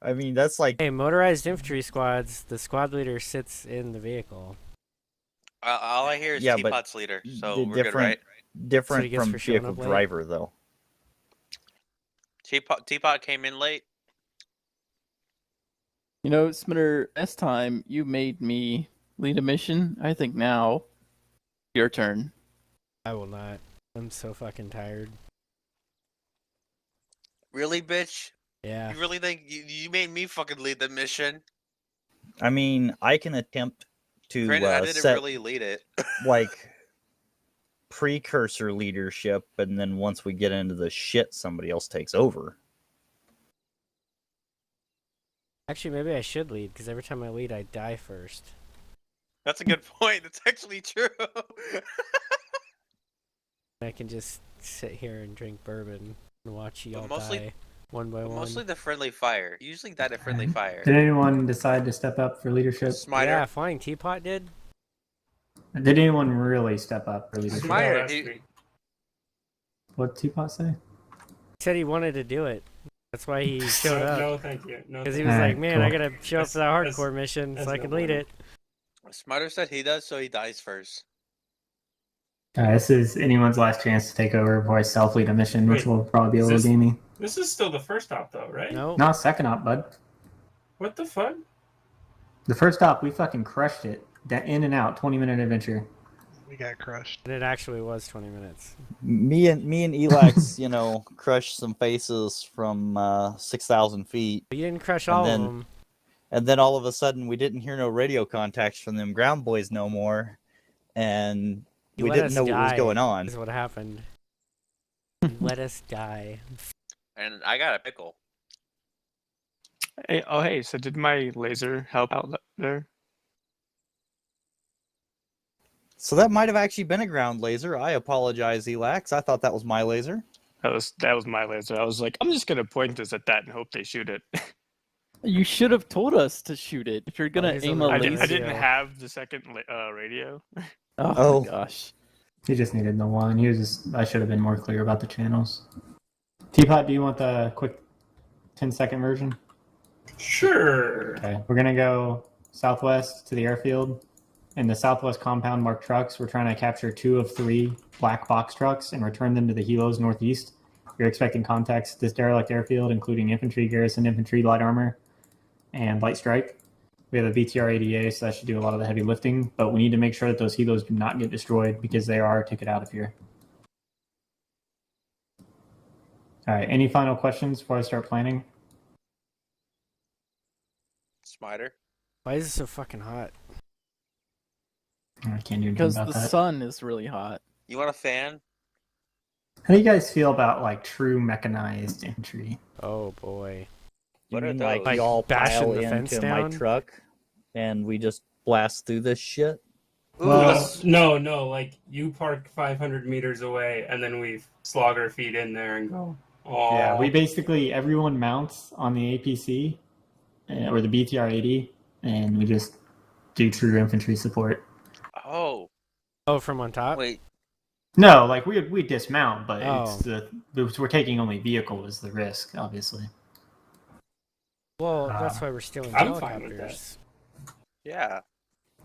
I mean, that's like Hey, motorized infantry squads, the squad leader sits in the vehicle. All I hear is Yeah, but Teapot's leader, so the we're good, different right? That's what he different gets from for showing vehicle up late. driver though. Teapot came in late. You know, Smitter, last time you made me lead a mission. I think now, your turn. I will not. I'm so fucking tired. Really, bitch? Yeah. You really think you made me fucking lead the mission? I mean, I can attempt to Granted, I didn't set really lead it. like precursor leadership, and then once we get into the shit, somebody else takes over. Actually, maybe I should lead, because every time I lead, I die first. That's a good point. That's actually true. I can just sit here and drink bourbon and watch y'all mostly- die one by one. Mostly the friendly fire. You usually die to friendly fire. Did anyone decide to step up for leadership? Smiter. Yeah, Flying Teapot did. Did anyone really step up for leadership? Smiter, What Teapot say? He said he wanted to do it. That's why he showed up. No, thank you. No, Because he thank was you. like, man, I Cool. gotta show up for that That's- hardcore mission so that's I no can lead bueno. it. Smiter said he does, so he dies first. This is anyone's last chance to take over before I self-lead a mission, which Wait, will probably be a is little this- gamey. This is still the first op, though, right? No. Not second op, bud. What the fuck? The first op, we fucking crushed it. That in and out, 20-minute adventure. We got crushed. And it actually was 20 minutes. Me and Elax, you know, crushed some faces from 6,000 feet, But you didn't crush And all then- of them. and then all of a sudden we didn't hear no radio contacts from them ground boys no more, and You we let didn't us know what was die, going on. Is what happened. You let us die. And I got a pickle. Hey, oh, hey, so did my laser help out there? So that might have actually been a ground laser. I apologize, Elax. I thought that was my laser. That was my laser. I was like, I'm just gonna point this at that and hope they shoot it. You should have told us to shoot it. If you're gonna he's aim on a the laser. I didn't radio. have the second radio. Oh my gosh. He just needed the one. I should have been more clear about the channels. Teapot, do you want the quick 10-second version? Sure. Okay, we're gonna go southwest to the airfield. In the southwest compound marked trucks, we're trying to capture 2 of 3 black box trucks and return them to the helos northeast. You're expecting contacts at this derelict airfield, including infantry, garrison infantry, light armor, and light strike. We have a BTR ADA, so that should do a lot of the heavy lifting, but we need to make sure that those helos do not get destroyed because they are our ticket out of here. All right, any final questions before I start planning? Smiter. Why is it so fucking hot? I can't do anything Because about the that. sun is really hot. You want a fan? How do you guys feel about like true mechanized infantry? Oh boy. You What are mean like those? y'all Bashing pile the fence into my down? truck and we just blast through this shit? No, like you park 500 meters away, and then we slog our feet in there and go. Oh, Yeah, we basically everyone mounts on the APC or the BTR-80, and we just do true infantry support. Oh, Oh, from on top? wait. No, like we dismount, but Oh. we're taking only vehicle is the risk, obviously. Well, that's why we're stealing I'm fine with helicopters. Yeah.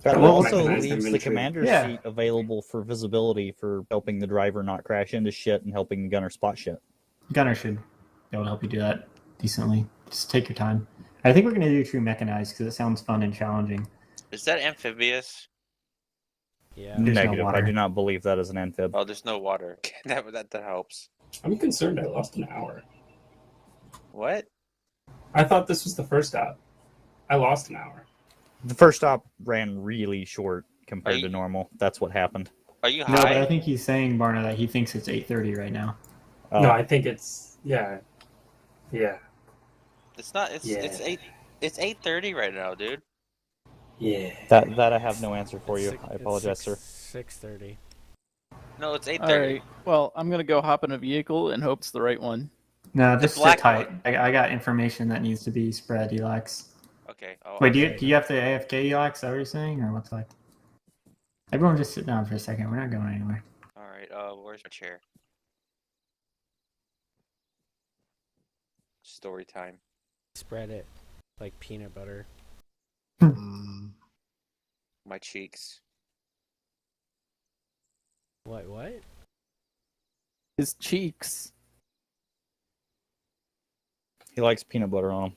That Well, also mechanized leaves the infantry. commander's Yeah. seat available for visibility for helping the driver not crash into shit and helping the gunner spot shit. Gunner should be able to help you do that decently. Just take your time. I think we're going to do true mechanized because it sounds fun and challenging. Is that amphibious? Yeah. There's no Negative. I water. do not believe that is an amphib. Oh, there's no water. that helps. I'm concerned I lost an hour. What? I thought this was the first op. I lost an hour. The first stop ran really short compared Are you- to normal. That's what happened. Are you No, but I high? think he's saying, Barna, that he thinks it's 8:30 right now. No, I think it's yeah. It's not. It's Yeah. it's 8. It's 8:30 right now, dude. Yeah. that I have no answer for you. I apologize, sir. 6:30. No, it's All 8:30. right. Well, I'm gonna go hop in a vehicle and hope it's the right one. No, just black sit tight. one. I got information that needs to be spread, Elax. Okay. Wait, do you have to AFK Elax? Is that what you're saying, or what's like? Everyone just sit down for a second. We're not going anywhere. All right. Where's my chair? Story time. Spread it like peanut butter. Mm, My cheeks. What? His cheeks. He likes peanut butter on him.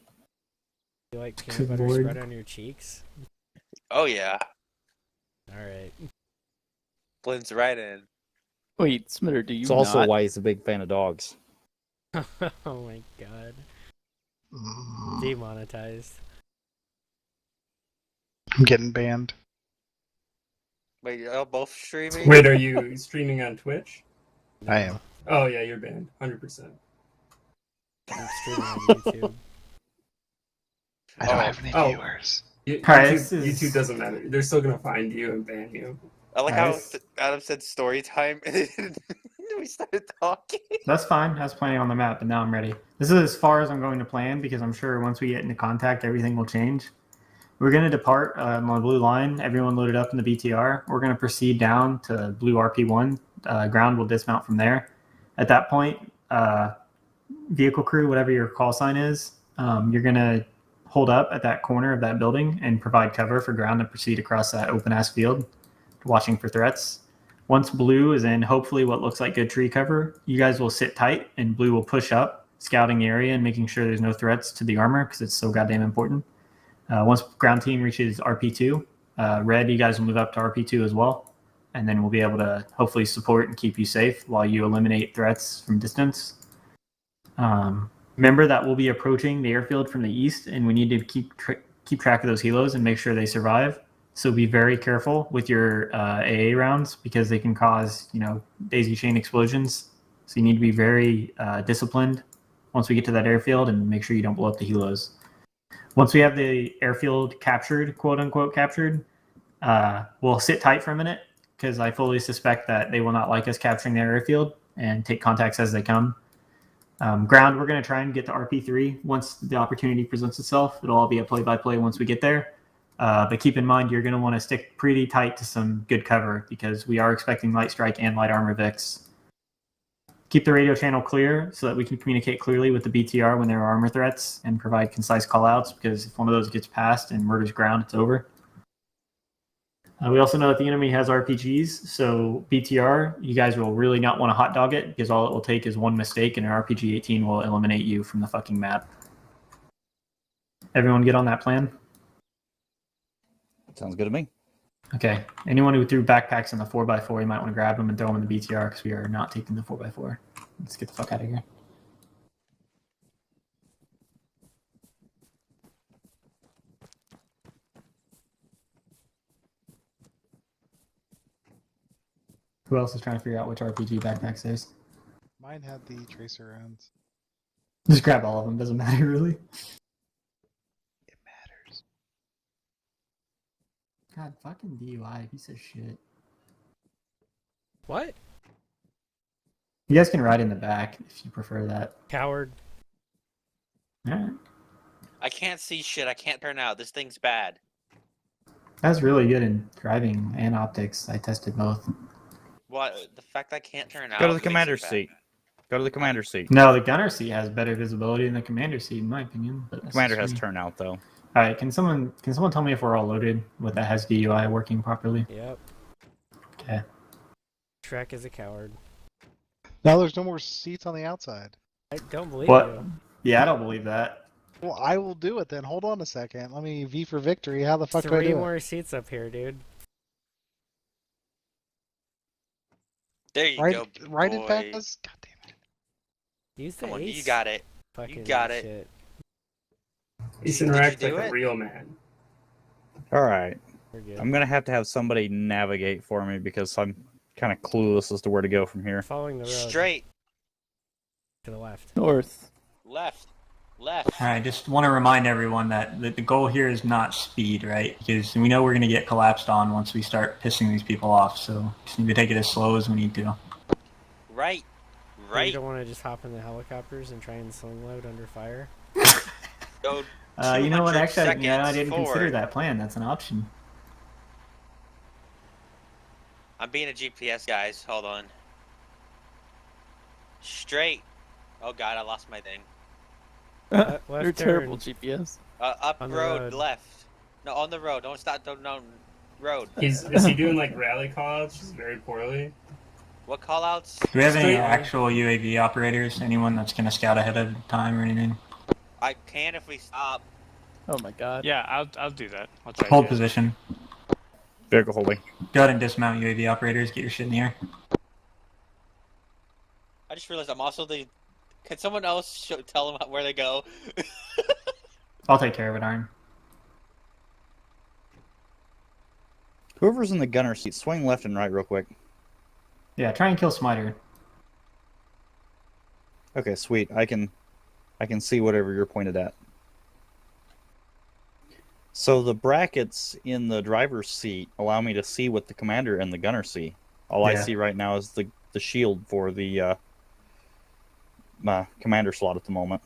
You like peanut Good butter lord. spread on your cheeks? Oh yeah. Alright. Blends right in. Wait, Smitter, do you It's also not? why he's a big fan of dogs. Oh my god. mm, Demonetized. I'm getting banned. Wait, y'all both streaming? Wait, are you streaming on Twitch? I am. Oh yeah, you're banned, 100%. I'm streaming on YouTube. I don't Oh. have any Oh. viewers. Alright, YouTube, this is- YouTube doesn't matter. They're still gonna find you and ban you. I like how Nice. Adam said story time, and then we started talking. That's fine. I was planning on the map, but now I'm ready. This is as far as I'm going to plan because I'm sure once we get into contact, everything will change. We're going to depart on the blue line. Everyone loaded up in the BTR. We're going to proceed down to blue RP1. Ground will dismount from there. At that point, vehicle crew, whatever your call sign is, you're going to hold up at that corner of that building and provide cover for ground to proceed across that open-ass field, watching for threats. Once blue is in hopefully what looks like good tree cover, you guys will sit tight and blue will push up, scouting the area and making sure there's no threats to the armor because it's so goddamn important. Once ground team reaches RP2, red, you guys will move up to RP2 as well. And then we'll be able to hopefully support and keep you safe while you eliminate threats from distance. Remember that we'll be approaching the airfield from the east and we need to keep track of those helos and make sure they survive. So be very careful with your AA rounds because they can cause, daisy chain explosions. So you need to be very disciplined once we get to that airfield and make sure you don't blow up the helos. Once we have the airfield captured, quote unquote captured, we'll sit tight for a minute because I fully suspect that they will not like us capturing their airfield and take contacts as they come. Ground, we're going to try and get to RP3 once the opportunity presents itself. It'll all be a play-by-play once we get there. But keep in mind, you're going to want to stick pretty tight to some good cover because we are expecting light strike and light armor VIX. Keep the radio channel clear so that we can communicate clearly with the BTR when there are armor threats and provide concise callouts because if one of those gets passed and murders ground, it's over. We also know that the enemy has RPGs, so BTR, you guys will really not want to hot dog it because all it will take is one mistake and an RPG-18 will eliminate you from the fucking map. Everyone get on that plan? Sounds good to me. Okay. Anyone who threw backpacks in the 4x4, you might want to grab them and throw them in the BTR because we are not taking the 4x4. Let's get the fuck out of here. Who else is trying to figure out which RPG backpacks there's? Mine had the tracer rounds. Just grab all of them. Doesn't matter, really. It matters. God, fucking DUI, piece of shit. What? You guys can ride in the back if you prefer that. Coward. Alright. I can't see shit. I can't turn out. This thing's bad. That's really good in driving and optics. I tested both. What? The fact I can't turn out. Go to the makes it commander's bad. seat. Go to the commander's seat. No, the gunner seat has better visibility than the commander seat, in my opinion. But that's Commander just has me. turnout though. All right, can someone tell me if we're all loaded with that has DUI working properly? Yep. Okay. Shrek is a coward. Now there's no more seats on the outside. I don't believe What? you. Yeah, I don't believe that. Well, I will do it then. Hold on a second. Let me V for victory. How the fuck do I 3 do more seats up here, dude. There you it? go. Right boy. it fast. God damn it. Use the Come on, ace. you got it. Fucking got it. shit. Ethan Did you Rack's do like a it? real man. All right. We're good. I'm gonna have somebody navigate for me because I'm kind of clueless as to where to go from here. Following the road. Straight. To the left. North. Left. Left. All right, just want to remind everyone that the goal here is not speed, right? Because we know we're going to get collapsed on once we start pissing these people off. So just need to take it as slow as we need to. Right. You Right. don't want to just hop in the helicopters and try and sling load under fire? Go You know what? 200 Actually, I didn't seconds consider forward. that plan. That's an option. I'm being a GPS, guys. Hold on. Straight. Oh god, I lost my thing. Left You're terrible turn. GPS. Up On the road, road. left. No, on the road. Don't stop. Don't no road. Is he doing like rally callouts just very poorly? What callouts? Do we have any Straight- actual UAV operators? Anyone that's gonna scout ahead of time or anything? I can if we stop. Oh my god. Yeah, I'll do that. I'll try. Hold to do it. position. Vehicle holding. Go ahead and dismount UAV operators. Get your shit in the air. I just realized I'm also the. Can someone else tell them where they go? I'll take care of it, Iron. Whoever's in the gunner seat, swing left and right real quick. Yeah, try and kill Smiter. Okay, sweet. I can see whatever you're pointed at. So the brackets in the driver's seat allow me to see what the commander and the gunner see. All I Yeah. see right now is the shield for the commander slot at the moment.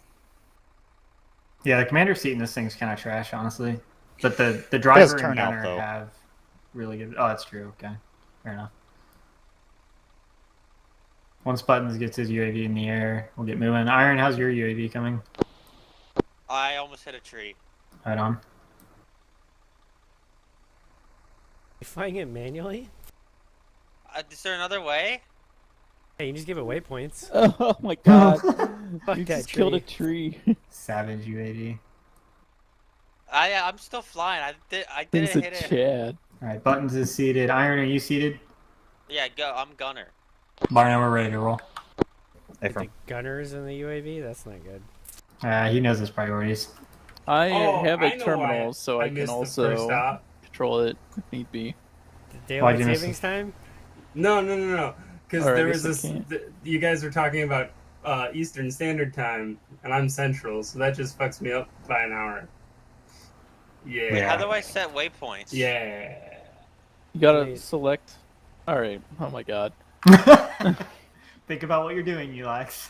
Yeah, the commander seat in this thing's kind of trash, honestly. But the driver and turnout, gunner though. have really good. Oh, that's true. Okay, fair enough. Once Buttons gets his UAV in the air, we'll get moving. Iron, how's your UAV coming? I almost hit a tree. Right on. You flying it manually? Is there another way? Hey, you just give it waypoints. Oh my god. Fuck You that just killed a tree. tree. Savage UAV. I'm still flying. I Things didn't a hit it. Chad. All right, Buttons is seated. Iron, are you seated? Yeah, go. I'm gunner. Barno, we're ready to roll. Hey, The from gunners in the UAV? That's not good. He knows his priorities. I Oh, have I a know terminal, why so I can missed the first also stop. control it if need be. The Why'd daylight you miss savings time? No. Because Or I there guess was I this. can't. You guys were talking about Eastern Standard Time, and I'm Central, so that just fucks me up by an hour. Yeah. Wait, how do I set waypoints? Yeah. You gotta Wait. select. Alright, oh my god. Think about what you're doing, Ulax.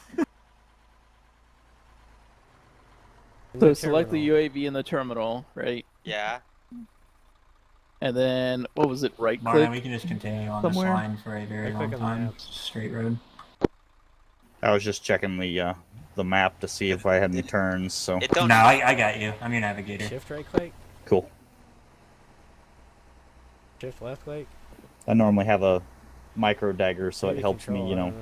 In So the select the terminal. UAV in the terminal, right? Yeah. And then, what was it, right click? Barno, we can just continue on somewhere? this line for a very Right click long on the time. map. It's a straight road. I was just checking the map to see if I had any turns. So It don't. No, I got you. I'm your navigator. Shift right click? cool. Shift left click? I normally have a micro dagger, so Maybe it helps control, me, I don't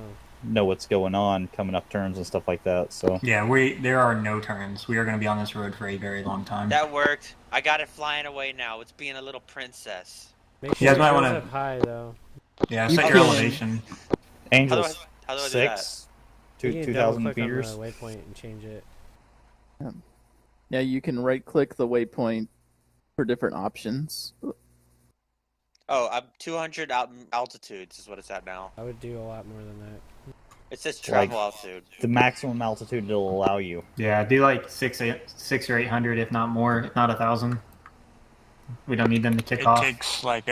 know what's going on coming up turns and stuff like that. So Yeah, there are no turns. We are going to be on this road for a very long time. That worked. I got it flying away now. It's being a little princess. Make You sure guys it might goes wanna- up high, though. Yeah, You set your can- elevation. Angels How do I do that? 6, You can 2,000 double-click on meters. the waypoint and change it. Yeah, you can right click the waypoint for different options. Oh, I'm 200 altitudes is what it's at now. I would do a lot more than that. It says travel altitude. The maximum altitude it'll allow you. Yeah, do like six or 800, if not more, if not 1,000. We don't need them to kick It off. takes like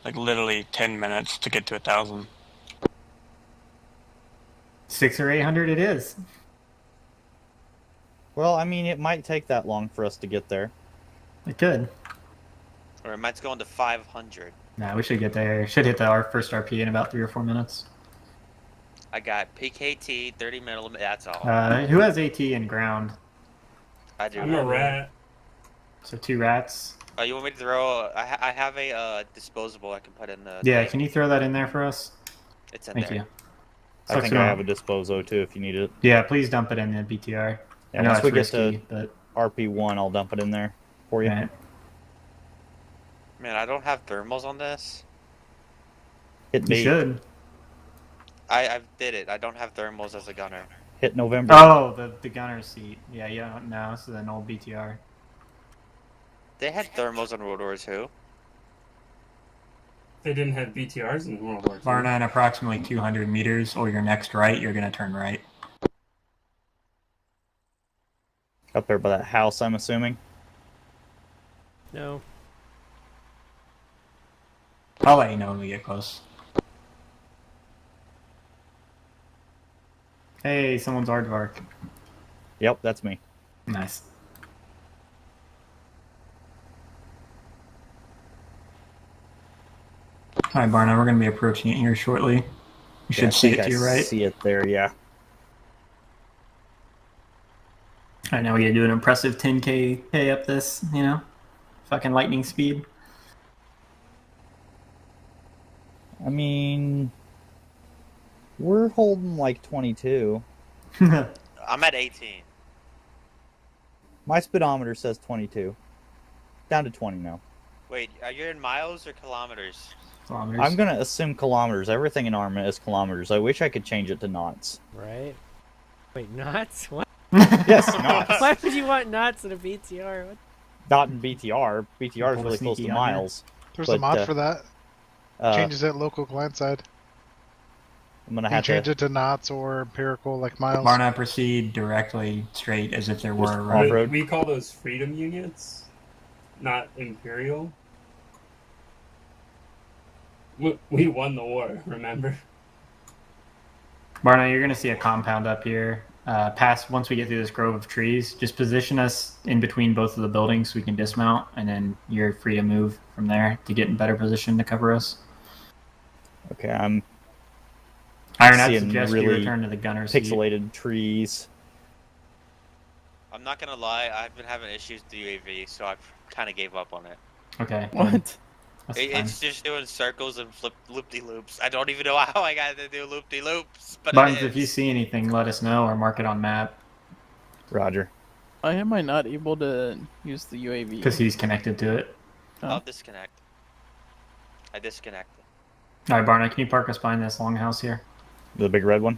literally 10 minutes to get to 1,000. 6 or 800 it is. Well, I mean, it might take that long for us to get there. It could. Or mine's going to 500. Nah, we should get there. Should hit our first RP in about 3 or 4 minutes. I got PKT, 30 millimeter. That's all. Who has AT and ground? I do. I'm a rat. So 2 rats. Oh, you want me to throw? I have a disposable I can put in the. Yeah, thing. can you throw that in there for us? It's in Thank there. you. I Sucks think we I don't- have a disposo too if you need it. Yeah, please dump it in the BTR. Yeah, I know once we it's get risky, to but RP1, I'll dump it in there for you. right. Man, I don't have thermals on this. Hit You B. should. I did it. I don't have thermals as a gunner. Hit November. Oh, the gunner seat. Yeah, you don't know. This is an old BTR. They had thermals on World War II. They didn't have BTRs in World War II. Barna, in approximately 200 meters, or your next right, you're going to turn right. Up there by that house, I'm assuming. No. I'll let you know when we get close. Hey, someone's aardvark. Yep, that's me. Nice. Hi, Barna. We're going to be approaching it here shortly. You Yeah, should I see think it to your right. See it there, yeah. All right, now we got to do an impressive 10K up this, you know? Fucking lightning speed. I mean, we're holding like 22. I'm at 18. My speedometer says 22. Down to 20 now. Wait, are you in miles or kilometers? Kilometers. I'm going to assume kilometers. Everything in Arma is kilometers. I wish I could change it to knots. Right? Wait, knots? What? Yes, knots. Why would you want knots in a BTR? What? Not in BTR. BTR is People really close sneaky to on you. miles. There's But, a mod for that. Uh, Changes it local client side. I'm going to You have change to it to knots or empirical like miles. Barna, proceed directly straight as if there were a Just road. off-road. We call those freedom units, not imperial. We won the war, remember? Barna, you're going to see a compound up here. Once we get through this grove of trees, just position us in between both of the buildings so we can dismount, and then you're free to move from there to get in better position to cover us. Okay, I'm Iron, I'd seeing suggest you really return to the gunner seat. pixelated trees. I'm not gonna lie, I've been having issues with the UAV, so I kind of gave up on it. Okay. What? That's fine. It's just doing circles and loop-de-loops. I don't even know how I got to do loop-de-loops, but Buttons, it is. if you see anything, let us know or mark it on map. Roger. Why am I not able to use the UAV? Because he's connected to it. I'll disconnect. I disconnected. All right, Barna, can you park us behind this longhouse here? The big red one?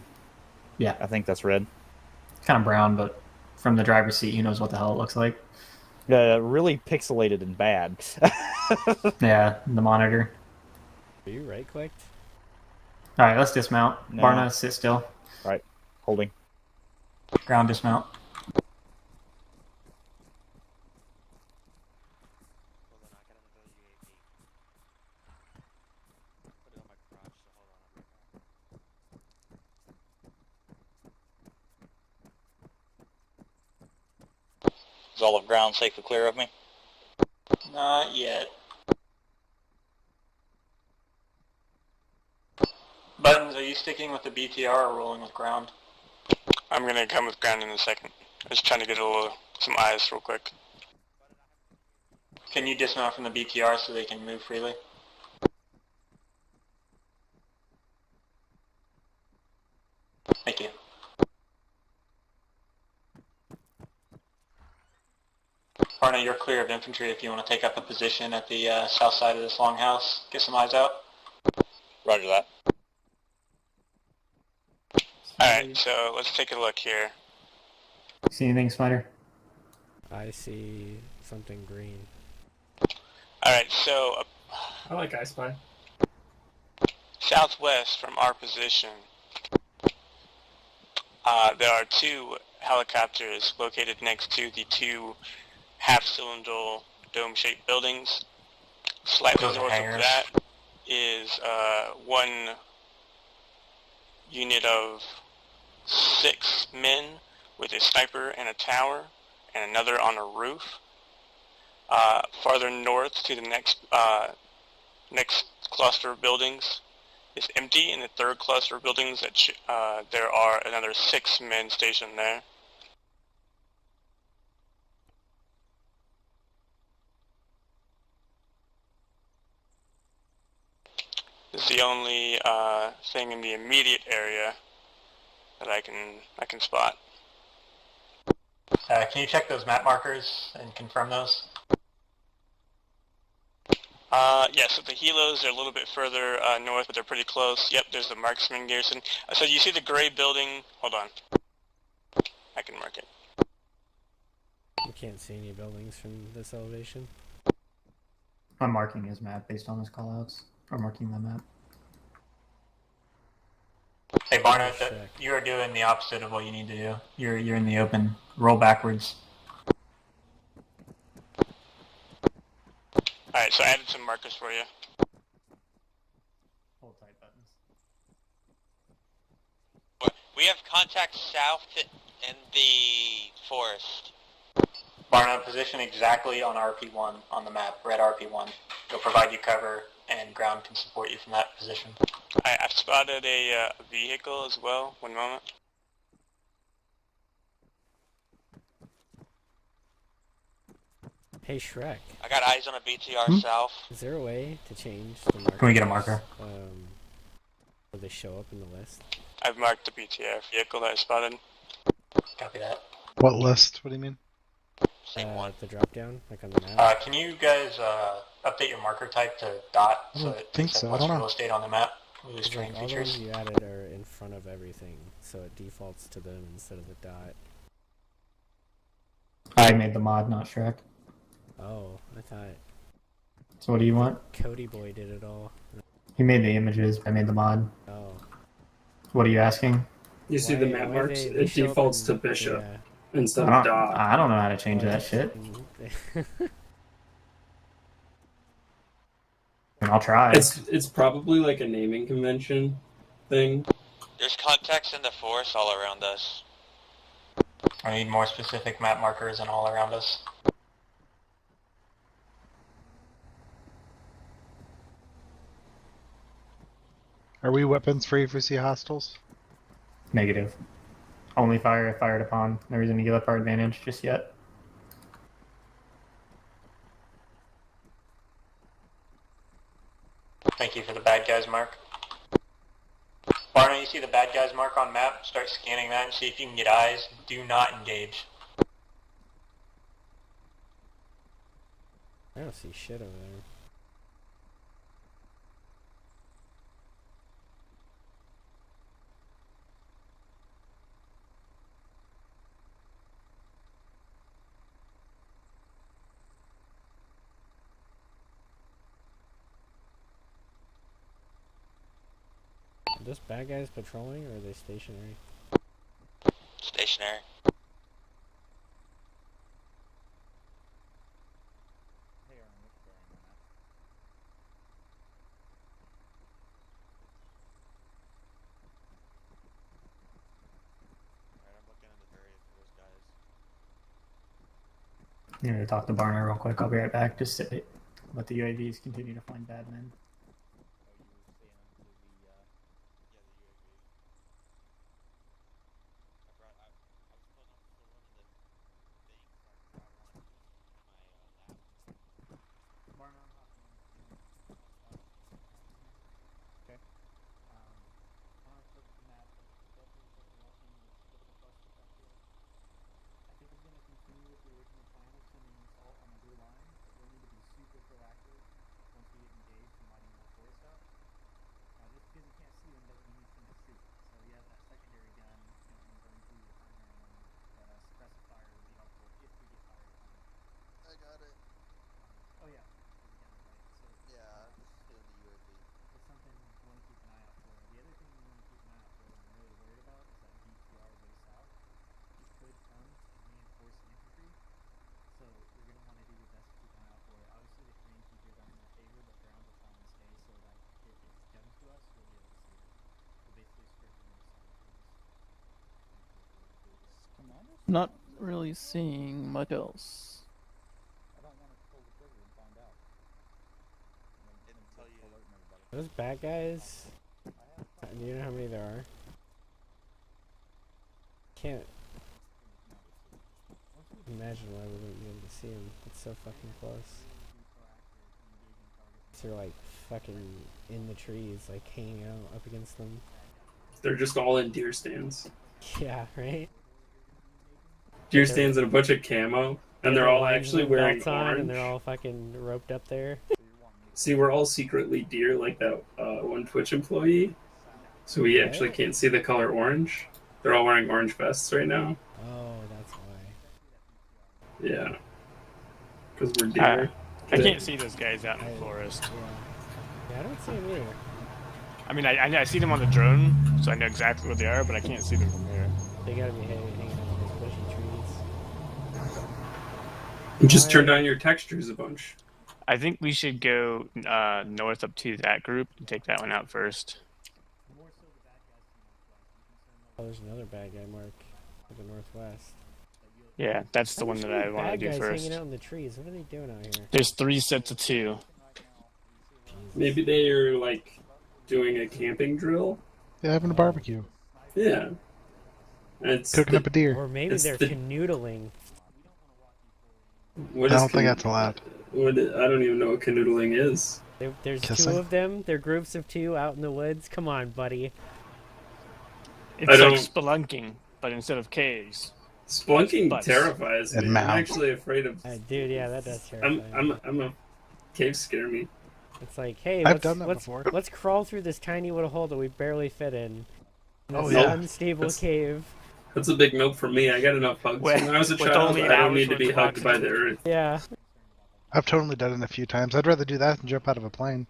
Yeah. I think that's red. It's kind of brown, but from the driver's seat, who knows what the hell it looks like. Really pixelated and bad. Yeah, the monitor. Are you right clicked? All right, let's dismount. No. Barna, sit still. Right, holding. Ground dismount. Hold on, I got another UAV. Put it on my crotch, so hold on, I'll be back. Is all of ground safely clear of me? Not yet. Buttons, are you sticking with the BTR or rolling with ground? I'm gonna come with ground in a second. I was trying to get some eyes real quick. Can you dismount from the BTR so they can move freely? Thank you. Barna, you're clear of infantry if you want to take up a position at the south side of this longhouse. Get some eyes out. Roger that. Alright, so let's take a look here. See anything, Smider? I see something green. Alright, so I like I Spy. southwest from our position, there are two helicopters located next to the two half-cylinder dome-shaped buildings. Slightly Those are north of hangars. that is one unit of 6 men with a sniper and a tower, and another on a roof. Farther north to the next cluster of buildings is empty. In the third cluster of buildings, there are another 6 men stationed there. This is the only thing in the immediate area that I can spot. Can you check those map markers and confirm those? Yeah, so the helos are a little bit further north, but they're pretty close. Yep, there's the marksman garrison. So you see the gray building? Hold on. I can mark it. You can't see any buildings from this elevation. I'm marking his map based on his callouts. Or marking the map. Hey Barna, Oh, shit. you are doing the opposite of what you need to do. You're in the open. Roll backwards. Alright, so I added some markers for you. Hold tight buttons. We have contact south in the forest. Barna, position exactly on RP1 on the map. Red RP1. It'll provide you cover and ground can support you from that position. I've spotted a vehicle as well. One moment. Hey Shrek, I got eyes on a BTR south. is there a way to change the markers? Can we get a marker? Where they show up in the list? I've marked the BTR vehicle that I spotted. Copy that. What list? What do you mean? Same one. The drop down, like on the map. Can you guys update your marker type to dot I so don't it think takes so. up I less don't know. real estate on the map? Lose It's terrain like all the features. ones you added are in front of everything, so it defaults to them instead of the dot. I made the mod, not Shrek. Oh, I thought So what do you want? Cody Boy did it all. He made the images. I made the mod. Oh. What are you asking? You see the map marks? They It show up defaults to in- bishop yeah. instead of dot. I don't know how to change that shit. And I'll try. It's probably like a naming convention thing. There's contacts in the forest all around us. I need more specific map markers and all around us. Are we weapons free if we see hostiles? Negative. Only fire if fired upon. No reason to give up our advantage just yet. Thank you for the bad guys mark. Barney, you see the bad guys mark on map? Start scanning that and see if you can get eyes. Do not engage. I don't see shit over there. Are those bad guys patrolling or are they stationary? Stationary. I'm gonna talk to Barner real quick. I'll be right back. Just sit. Let the UAVs continue to find bad men. I got it. Oh yeah. Yeah, just doing the UAV. It's something we want to keep an eye out for. The other thing we want to keep an eye out for that I'm really worried about is that BTR way south. It could come and reinforce the infantry. So we're going to want to do your best to keep an eye out for it. Obviously the terrain features aren't in our favor, but ground will fall and stay so that if it's done to us, we'll be able to see it. We'll basically strip the north side of trees. Not really seeing much else. Those bad guys? Do you know how many there are? Can't imagine why we wouldn't be able to see them. It's so fucking close. They're like fucking in the trees, like hanging out up against them. They're just all in deer stands. Yeah, right? Deer stands and a bunch of camo, and they're all actually wearing belts on, orange. and they're all fucking roped up there. See, we're all secretly deer, like that one Twitch employee. So we actually can't see the color orange. They're all wearing orange vests right now. Oh, that's why. Yeah. Because we're deer. I can't see those guys out in the forest. Yeah, I don't see them either. I mean, I see them on the drone, so I know exactly where they are, but I can't see them from here. They gotta be hanging out in those bushy trees. You just turn down your textures a bunch. I think we should go north up to that group and take that one out first. Oh, there's another bad guy mark to the northwest. Yeah, that's the one that I want to do Bad guys first. hanging out in the trees. What are they doing out here? There's 3 sets of 2. Maybe they are like doing a camping drill. They're having a barbecue. Yeah. It's Cooking up a deer. Or maybe it's they're the- canoodling. What I is don't think that's allowed. I don't even know what canoodling is. There's Kissing? 2 of them. They're groups of 2 out in the woods. Come on, buddy. It's I like don't- spelunking, but instead of caves. Splunking Butts. terrifies me. And I'm mouth. actually afraid of. Dude, yeah, that does terrify me. I'm a caves scare me. It's like, hey, I've done that before. let's crawl through this tiny little hole that we barely fit in. Oh, This yeah. unstable That's- cave. That's a big nope for me. I got enough hugs With- when I was a with child. only I an don't hour's need to worth be of hugged by oxygen. the earth. Yeah. I've totally done it a few times. I'd rather do that than jump out of a plane.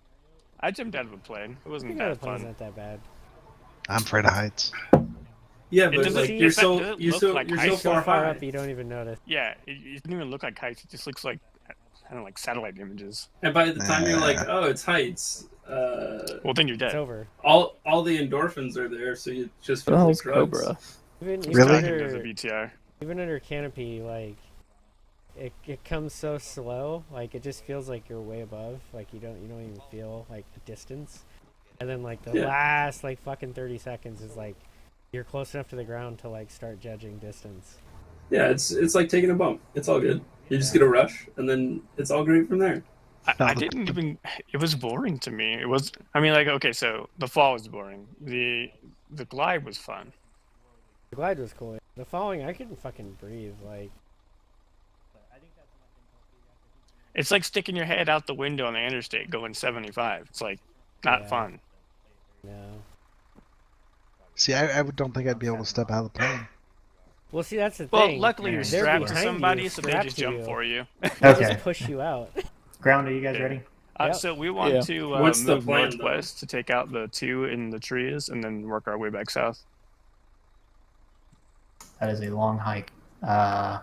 I jumped out of a plane. It wasn't You know, the that plane's fun. not that bad. I'm afraid of heights. Yeah, It but doesn't- like it you're doesn't so look you're so like you're heights. so So far far high. up, you don't even notice. Yeah, it doesn't even look like heights. It just looks like, I don't know, like satellite images. And by the time you're like, Nah. oh, it's heights. Well, then you're It's dead. over. All the endorphins are there, so you just What feel the like hell's drugs. Cobra? Even Really? There's a under, BTR. even under canopy, like it comes so slow. Like it just feels like you're way above. Like you don't even feel like a distance. And then like the Yeah. last like fucking 30 seconds is like you're close enough to the ground to like start judging distance. Yeah, it's like taking a bump. It's all good. You just get a rush, and then it's all great from there. I didn't even. It was boring to me. It was. I mean, like, okay, so the fall was boring. The glide was fun. The glide was cool. The following, I couldn't fucking breathe. Like It's like sticking your head out the window on the interstate going 75. It's like not Yeah. fun. no. See, I don't think I'd be able to step out of the plane. Well, see, that's the Well, thing. luckily you're They're strapped to behind somebody, you, so they strapped just to jump you. for you. They Okay. just push you out. Ground, are you guys Yeah. ready? Yep. So we want Yeah. to What's the move plan, northwest to take out the 2 in the trees, and then work our way back south. That is a long hike. I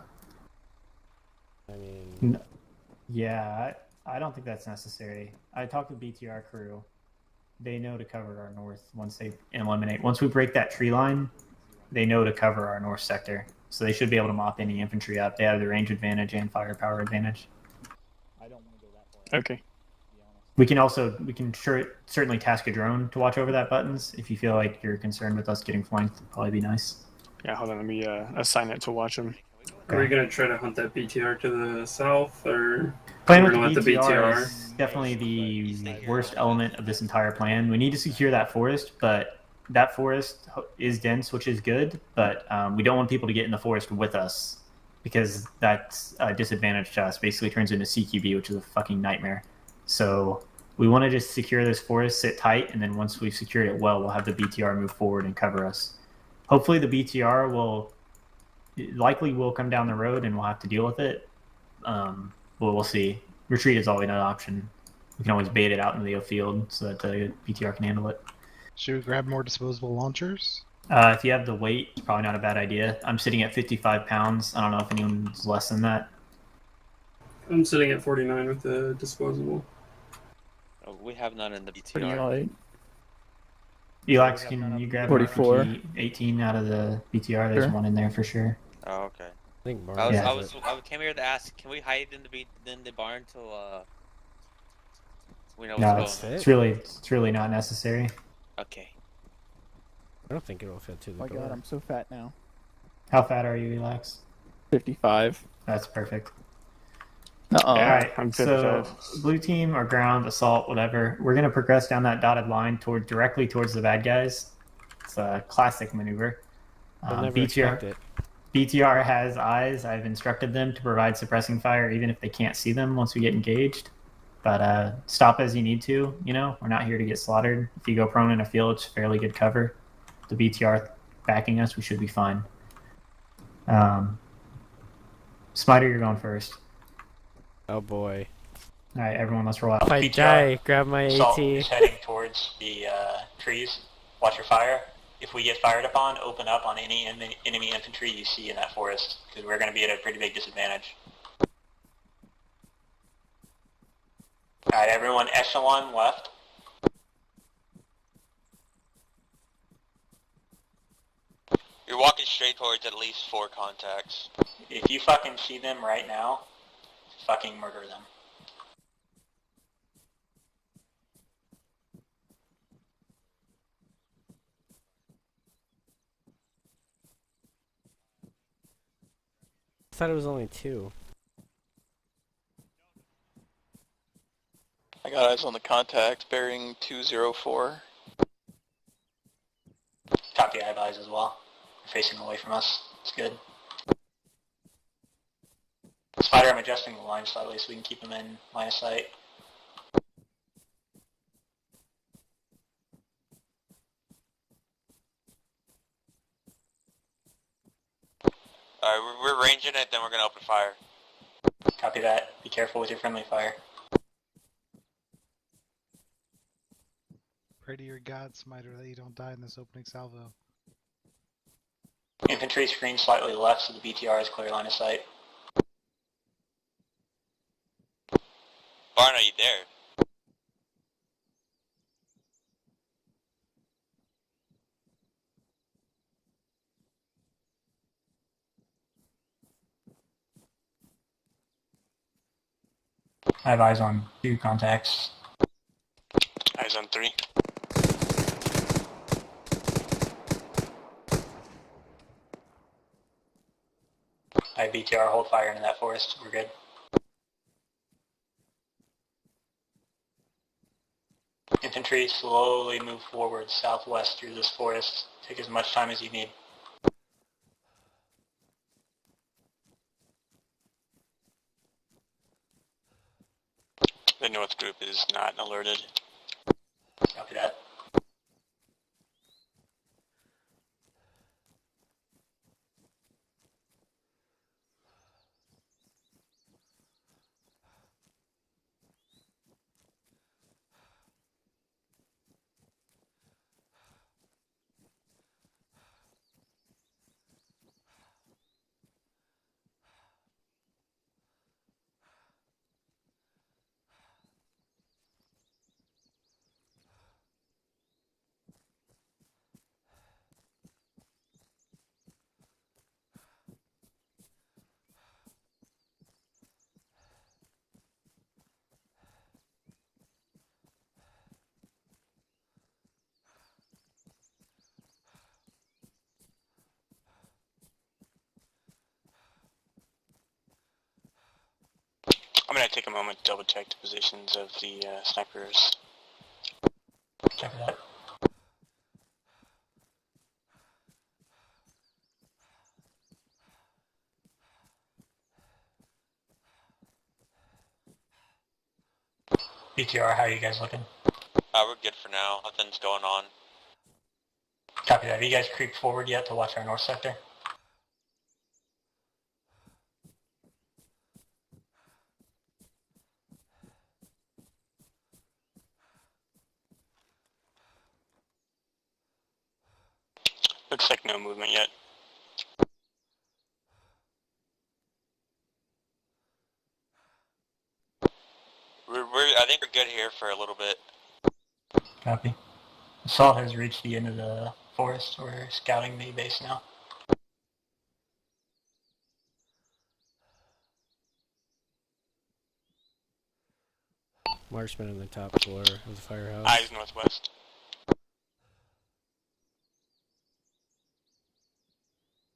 mean, Yeah, I don't think that's necessary. I talked to BTR crew. They know to cover our north once they eliminate. Once we break that tree line, they know to cover our north sector. So they should be able to mop any infantry up. They have the range advantage and firepower advantage. I don't want to go that far. Okay. To be honest. We can certainly task a drone to watch over that buttons. If you feel like you're concerned with us getting flanked, it'd probably be nice. Yeah, hold on. Let me assign it to watch him. Are we gonna try to hunt that BTR to the south, or Plan we're with gonna the let the BTR BTR? is definitely the worst element of this entire plan. We need to secure that forest, but that forest is dense, which is good, but we don't want people to get in the forest with us because that's a disadvantage to us. Basically turns into CQB, which is a fucking nightmare. So we want to just secure this forest, sit tight, and then once we've secured it well, we'll have the BTR move forward and cover us. Hopefully the BTR will come down the road and we'll have to deal with it. We'll see. Retreat is always an option. We can always bait it out into the field so that the BTR can handle it. Should we grab more disposable launchers? If you have the weight, it's probably not a bad idea. I'm sitting at 55 pounds. I don't know if anyone's less than that. I'm sitting at 49 with the disposable. Oh, we have none in the Pretty BTR. light. Elax, can you grab 44. an RPG 18 out of the BTR? There's Sure. one in there for sure. Oh, okay. I think Mark I was, Yeah. I came here to ask, can we hide in the barn till we know No, what's it's going on? it's really not necessary. Okay. I don't think it'll fit to the Oh my door. god, I'm so fat now. How fat are you, Elax? 55. That's perfect. Uh-oh. All Yeah, right, I'm so 55. blue team or ground, assault, whatever. We're gonna progress down that dotted line directly towards the bad guys. It's a classic maneuver. They'll never BTR expect it. BTR has eyes. I've instructed them to provide suppressing fire even if they can't see them once we get engaged. But stop as you need to. You know, we're not here to get slaughtered. If you go prone in a field, it's fairly good cover. The BTR backing us, we should be fine. Smiter, you're going first. Oh boy. All right, everyone, let's roll out. If I die, grab my AT. Heading towards the trees. Watch your fire. If we get fired upon, open up on any enemy infantry you see in that forest, because we're going to be at a pretty big disadvantage. Alright, everyone, echelon left. You're walking straight towards at least 4 contacts. If you fucking see them right now, fucking murder them. I thought it was only 2. I got eyes on the contact bearing 204. Copy, I have eyes as well. They're facing away from us. It's good. Spider, I'm adjusting the line slightly so we can keep them in line of sight. Alright, we're ranging it, then we're gonna open fire. Copy that. Be careful with your friendly fire. Pray to your god, Smiter, that you don't die in this opening salvo. Infantry screen slightly left so the BTR is clear line of sight. Barn, are you there? I have eyes on 2 contacts. Eyes on 3. I have BTR, hold fire into that forest. We're good. Infantry, slowly move forward southwest through this forest. Take as much time as you need. The north group is not alerted. Copy that. I'm gonna take a moment to double check the positions of the snipers. Copy that. BTR, how are you guys looking? We're good for now. Nothing's going on. Copy that. Have you guys creeped forward yet to watch our north sector? Looks like no movement yet. I think we're good here for a little bit. Copy. Assault has reached the end of the forest. We're scouting the base now. Marksman on the top floor of the firehouse. Eyes northwest.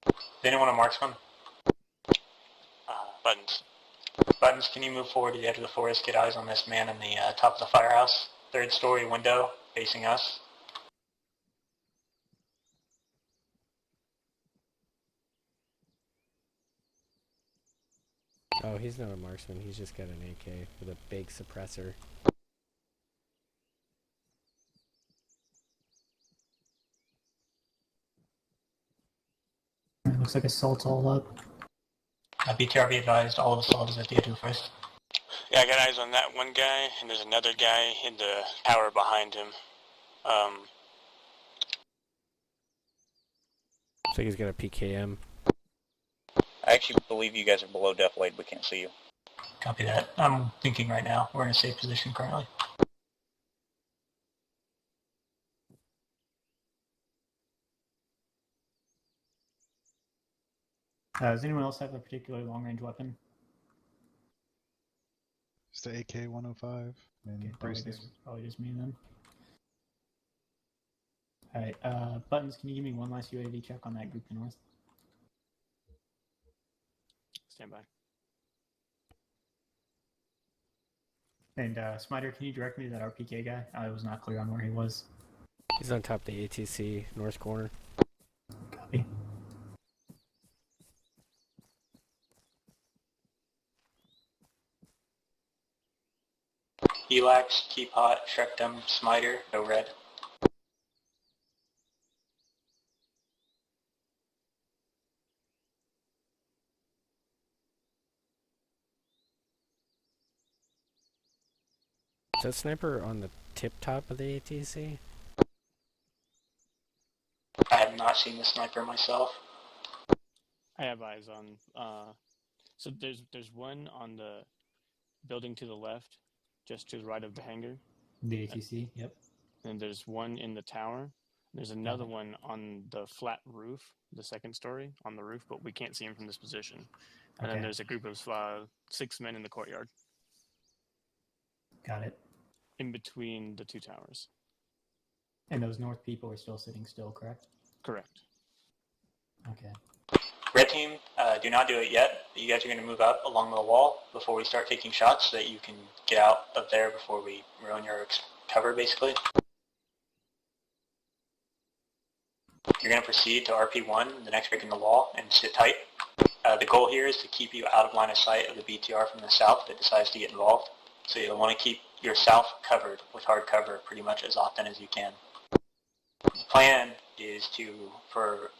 Is anyone a marksman? Buttons. Buttons, can you move forward to the edge of the forest, get eyes on this man in the top of the firehouse? 3rd story window, facing us. Oh, he's not a marksman. He's just got an AK with a big suppressor. Looks like assault's all up. BTR, be advised, all of assault is at the edge of the forest. Yeah, I got eyes on that one guy, and there's another guy in the tower behind him. Looks like he's got a PKM. I actually believe you guys are below depth blade. We can't see you. Copy that. I'm thinking right now. We're in a safe position currently. Does anyone else have a particularly long-range weapon? Just the AK-105. And Okay, brace probably just me then. Alright, Buttons, can you give me one last UAV check on that group to north? Stand by. And Smiter, can you direct me to that RPK guy? I was not clear on where he was. He's on top of the ATC north corner. Copy. Elax, keep hot, Shrekdom, Smiter, no red. Is that sniper on the tip top of the ATC? I have not seen the sniper myself. I have eyes on. So there's one on the building to the left, just to the right of the hangar. The ATC, yep. And there's one in the tower. There's another one on the flat roof, the second story on the roof, but we can't see him from this position. And then Okay. there's a group of 6 men in the courtyard, Got it. in between the two towers. And those north people are still sitting still, correct? Correct. Okay. Red team, do not do it yet. You guys are going to move up along the wall before we start taking shots so that you can get out of there before we ruin your cover, basically. You're going to proceed to RP1, the next break in the wall, and sit tight. The goal here is to keep you out of line of sight of the BTR from the south that decides to get involved. So you'll want to keep your south covered with hard cover pretty much as often as you can. The plan is for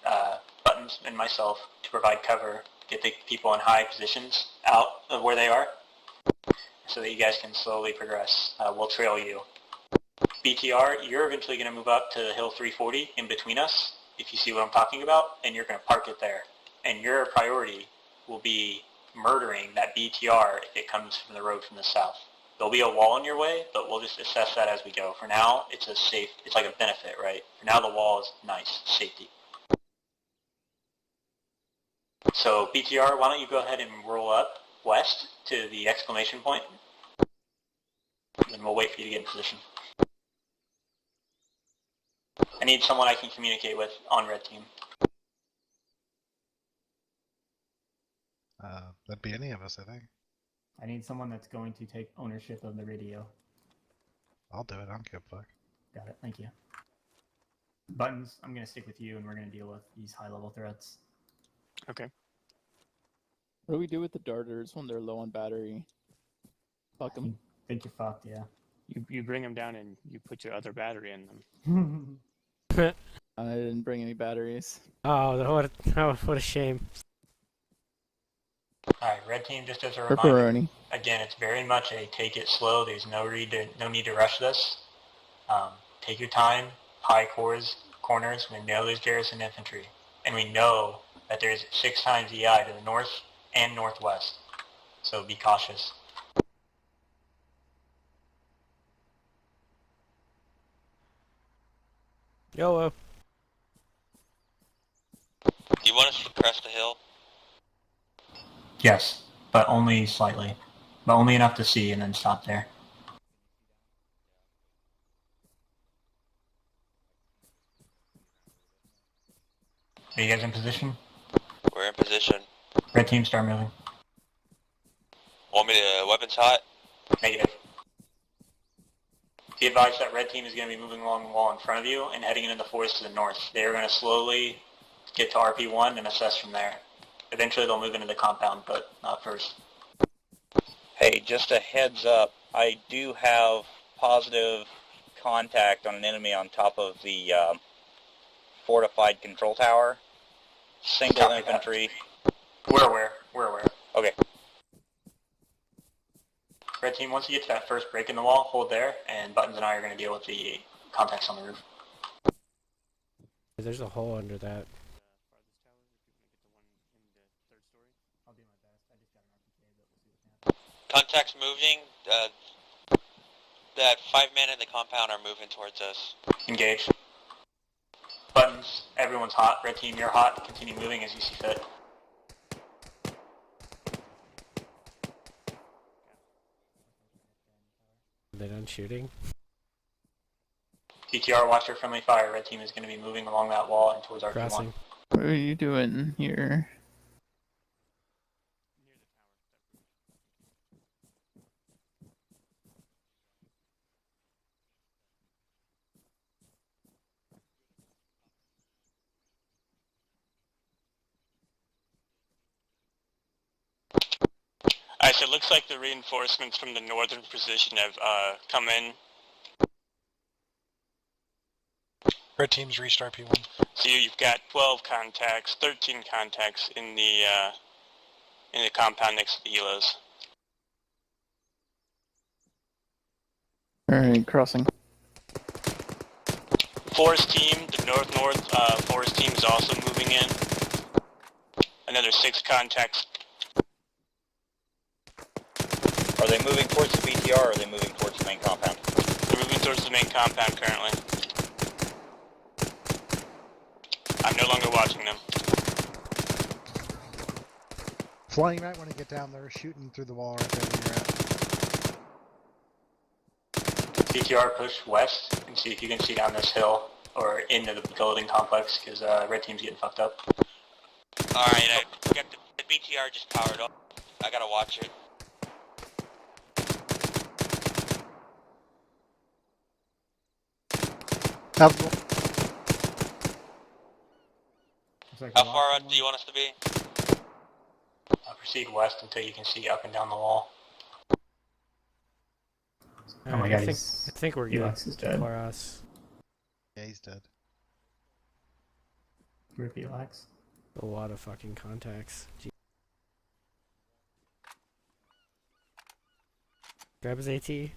Buttons and myself to provide cover, get the people in high positions out of where they are, so that you guys can slowly progress. We'll trail you. BTR, you're eventually going to move up to Hill 340 in between us, if you see what I'm talking about, and you're going to park it there. And your priority will be murdering that BTR if it comes from the road from the south. There'll be a wall in your way, but we'll just assess that as we go. For now, it's like a benefit, right? For now, the wall is nice, safety. So BTR, why don't you go ahead and roll up west to the exclamation point, and then we'll wait for you to get in position. I need someone I can communicate with on red team. That'd be any of us, I think. I need someone that's going to take ownership of the radio. I'll do it. I don't give a fuck. Got it. Thank you. Buttons, I'm going to stick with you, and we're going to deal with these high-level threats. Okay. What do we do with the darters when they're low on battery? Fuck them. I think you're fucked, yeah. You bring them down and you put your other battery in them. I didn't bring any batteries. Oh, what a shame. Alright, red team, just as a reminder, Pepperoni. again, it's very much a take it slow. There's no need to rush this. Take your time, high corners. We know there's garrison infantry. And we know that there's 6 times EI to the north and northwest. So be cautious. YOLO. Do you want us to crest the hill? Yes, but only slightly. But only enough to see and then stop there. Are you guys in position? We're in position. Red team, start moving. Want me to weapons hot? Negative. Be advised that red team is going to be moving along the wall in front of you and heading into the forest to the north. They are going to slowly get to RP1 and assess from there. Eventually they'll move into the compound, but not first. Hey, just a heads up, I do have positive contact on an enemy on top of the fortified control tower. Single Copy infantry. We're aware. Okay. Red team, once you get to that first break in the wall, hold there, and Buttons and I are going to deal with the contacts on the roof. There's a hole under that. I'll do my best. I just got an RPK, but we'll see what happens. Contacts moving. That 5 men in the compound are moving towards us. Engage. Buttons, everyone's hot. Red team, you're hot. Continue moving as you see fit. Are they done shooting? BTR, watch your friendly fire. Red team is going to be moving along that wall and towards RP1. Crossing. What are you doing here? Yes, it looks like the reinforcements from the northern position have come in. Red team's reached RP1. So you've got 12 contacts, 13 contacts in the compound next to the helos. Alright, crossing. Forest team, the north-north forest team is also moving in. Another 6 contacts. Are they moving towards the BTR or are they moving towards the main compound? They're moving towards the main compound currently. I'm no longer watching them. Flying, you might want to get down there, shooting through the wall right there where you're at. BTR push west and see if you can see down this hill or into the building complex because red team's getting fucked up. Alright, I got the BTR just powered up. I gotta watch it. How far out do you want us to be? Proceed west until you can see up and down the wall. Oh my god, I think we're good. Elix is dead. For us. Yeah, he's dead. Rip Elix. A lot of fucking contacts. Gee. Grab his AT.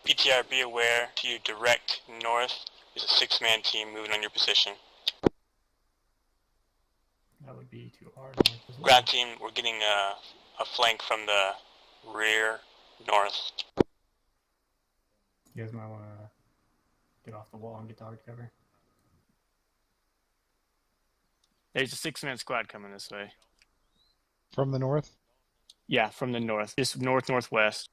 BTR, be aware, to your direct north is a 6-man team moving on your position. That would be too hard. Ground team, we're getting a flank from the rear north. You guys might want to get off the wall and get to hard cover. There's a 6-man squad coming this way. From the north? Yeah, from the north. Just north-northwest.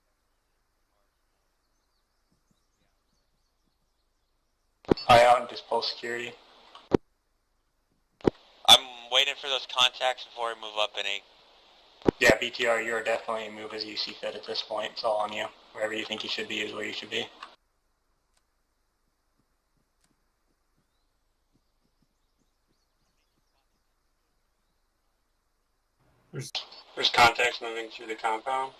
Eye out and just pull security. I'm waiting for those contacts before we move up any. Yeah, BTR, you're definitely move as you see fit at this point. It's all on you. Wherever you think you should be is where you should be. There's contacts moving through the compound.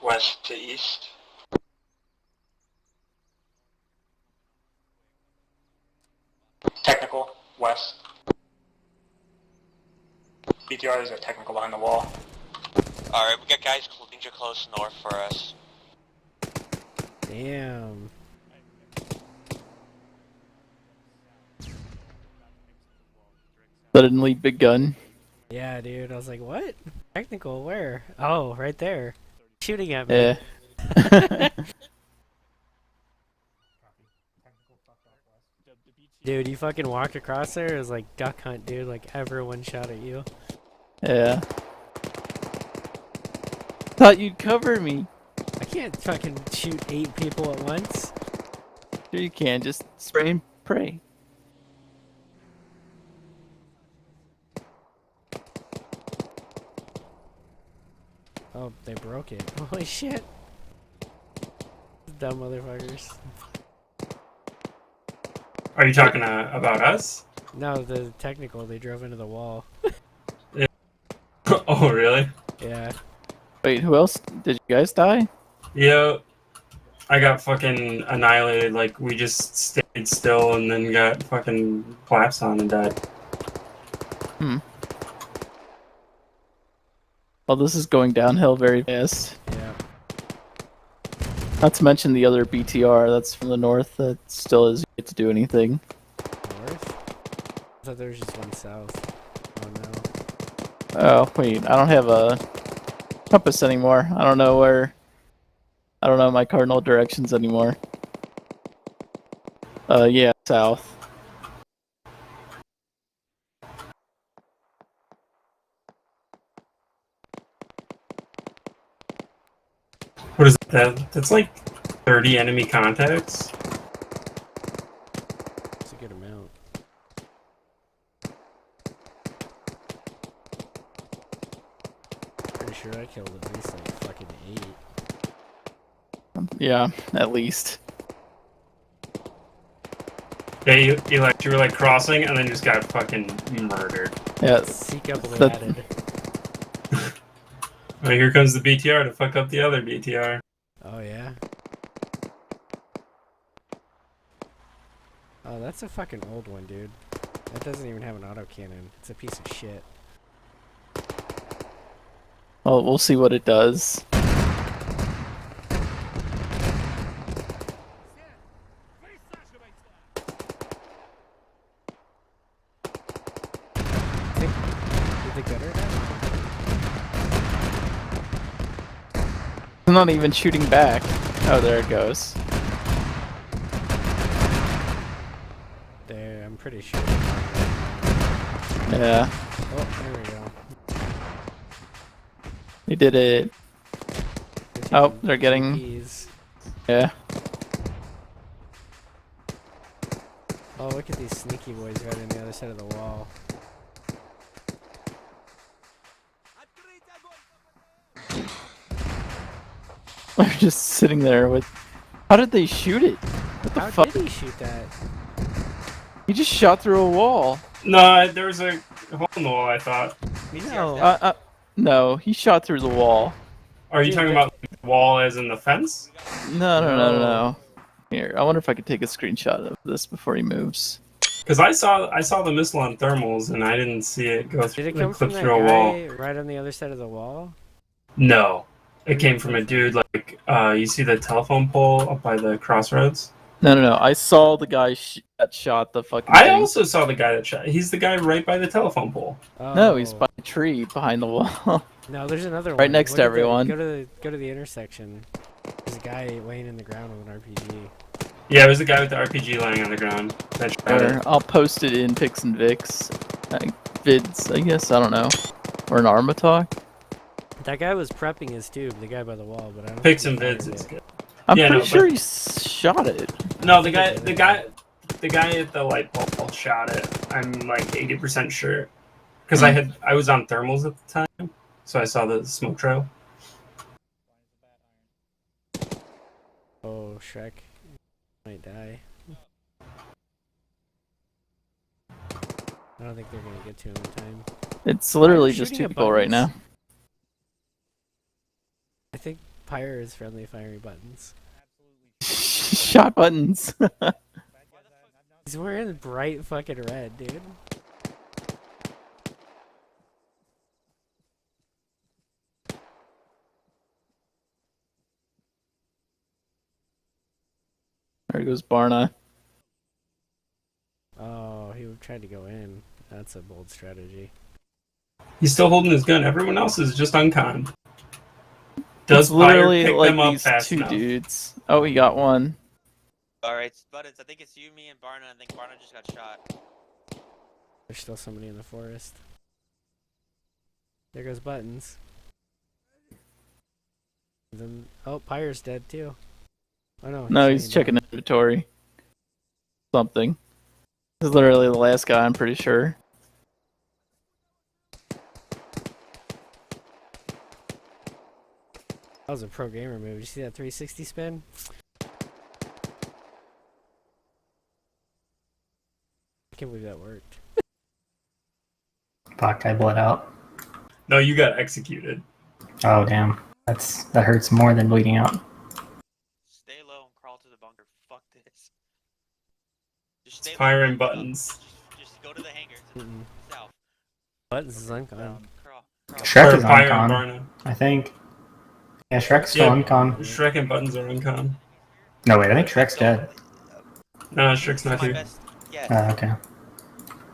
West to east. Technical, west. BTR is a technical behind the wall. Alright, we got guys danger close north for us. Damn. Suddenly, big gun. Yeah, dude. I was like, what? Technical? Where? Oh, right there. Shooting at me. Yeah. Dude, you fucking walk across there. It was like duck hunt, dude. Like everyone shot at you. Yeah. Thought you'd cover me. I can't fucking shoot 8 people at once. Sure you can. Just spray and pray. Oh, they broke it. Holy shit. Dumb motherfuckers. Are you talking about us? No, the technical. They drove into the wall. Oh, really? Yeah. Wait, who else? Did you guys die? Yeah. I got fucking annihilated. Like, we just stayed still and then got fucking collapsed on and died. Hmm. Well, this is going downhill very fast. Yeah. Not to mention the other BTR that's from the north that still isn't yet to do anything. North? I thought there was just one south. Oh no. Oh, wait, I don't have a compass anymore. I don't know my cardinal directions anymore. Yeah, south. What is that? That's like 30 enemy contacts? It's a good amount. Pretty sure I killed at least like fucking 8. Yeah, at least. Yeah, you were like crossing, and then you just got fucking murdered. Yeah. Seek up That- added. Oh, here comes the BTR to fuck up the other BTR. Oh yeah. Oh, that's a fucking old one, dude. That doesn't even have an autocannon. It's a piece of shit. Well, we'll see what it does. You think better? I'm not even shooting back. Oh, there it goes. There, I'm pretty sure. Yeah. Oh, there we go. They did it. Oh, they're getting. GPs. Yeah. Oh, look at these sneaky boys right on the other side of the wall. They're just sitting there with. How did they shoot it? What the How fuck? did he shoot that? He just shot through a wall. No, there was a hole in the wall, I thought. No. No, he shot through the wall. Are you talking about the wall as in the fence? No. Here, I wonder if I could take a screenshot of this before he moves. Because I saw the missile on thermals, and I didn't see it go through, Did it come from clip that through a wall. guy right on the other side of the wall? No. It came from a dude, like, you see the telephone pole up by the crossroads? No. I saw the guy that shot the fucking I thing. also saw the guy that shot. He's the guy right by the telephone pole. Oh. No, he's by a tree behind the wall. No, there's another one. Right next Look to at everyone. Go to the intersection. There's a guy laying in the ground with an RPG. Yeah, it was the guy with the RPG laying on the ground. That shot it. I'll post it in Pics and Vics. Vids, I guess. I don't know. Or an Arma talk. That guy was prepping his tube, the guy by the wall, but I don't Pics think and he vids fired is it. good. I'm Yeah, pretty no, sure but- he shot it. No, the guy at the light pole shot it. I'm like 80% sure, because I was on thermals at the time, so I saw the smoke trail. Oh, Shrek might die. I don't think they're gonna get to him in time. It's literally Pyre's just shooting two at people right now. buttons. I think Pyre is friendly firing buttons. Shot buttons. He's wearing bright fucking red, dude. There goes Barna. Oh, he tried to go in. That's a bold strategy. He's still holding his gun. Everyone else is just unconned. Does It's literally Pyre pick like them up these fast two enough? dudes. Oh, he got one. Alright, Buttons, I think it's you, me, and Barna. I think Barna just got shot. There's still somebody in the forest. There goes Buttons. Then, oh, Pyre's dead too. Oh no. No, he's laying checking down. inventory. Something. This is literally the last guy, I'm pretty sure. That was a pro gamer move. Did you see that 360 spin? I can't believe that worked. Fuck, I bled out. No, you got executed. Oh damn, that hurts more than bleeding out. Stay low and crawl to the bunker. Fuck this. Just stay Pyre low. and Buttons. Just go to the hangar to the south. Buttons is uncon. Crawl. Shrek is Pyre and uncon, Barna. I think. Yeah, Shrek's still Yeah, uncon. Shrek and Buttons are uncon. No, wait, I think Shrek's dead. No, Shrek's not here. Okay.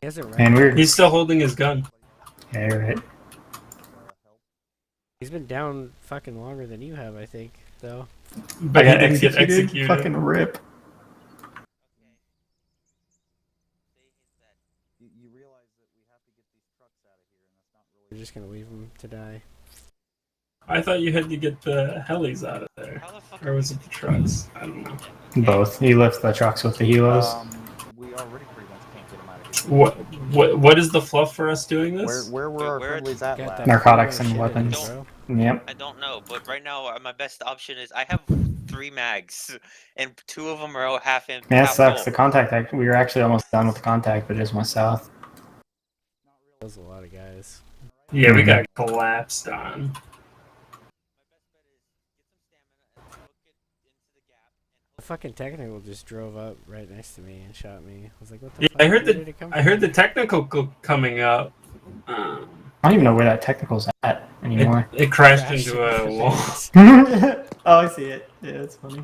He hasn't Man, weird. He's still holding his gun. Yeah, you're right. He's been down fucking longer than you have, I think, though. But I he got didn't get executed. Fucking rip. You realize that we have to get these trucks out of here, and that's not really. We're just gonna leave him to die. I thought you had to get the helis out of there. Or was it the trucks? I don't know. Both. He lifts the trucks with the helos. We already pretty much can't get them out of here. What is the fluff for us doing this? Where were our friendlies at last? Narcotics and weapons. Yep. I don't know, but right now my best option is I have 3 mags, and 2 of them are all half in. Man, that half sucks. full. The contact, we were actually almost done with the contact, but it just went south. That was a lot of guys. Yeah, we got collapsed on. The fucking technical just drove up right next to me and shot me. I was like, what the Yeah, fuck? I heard Where did it come I heard from? the technical coming up. I don't even know where that technical's at anymore. It crashed into a wall. Oh, I see it. Yeah, that's funny.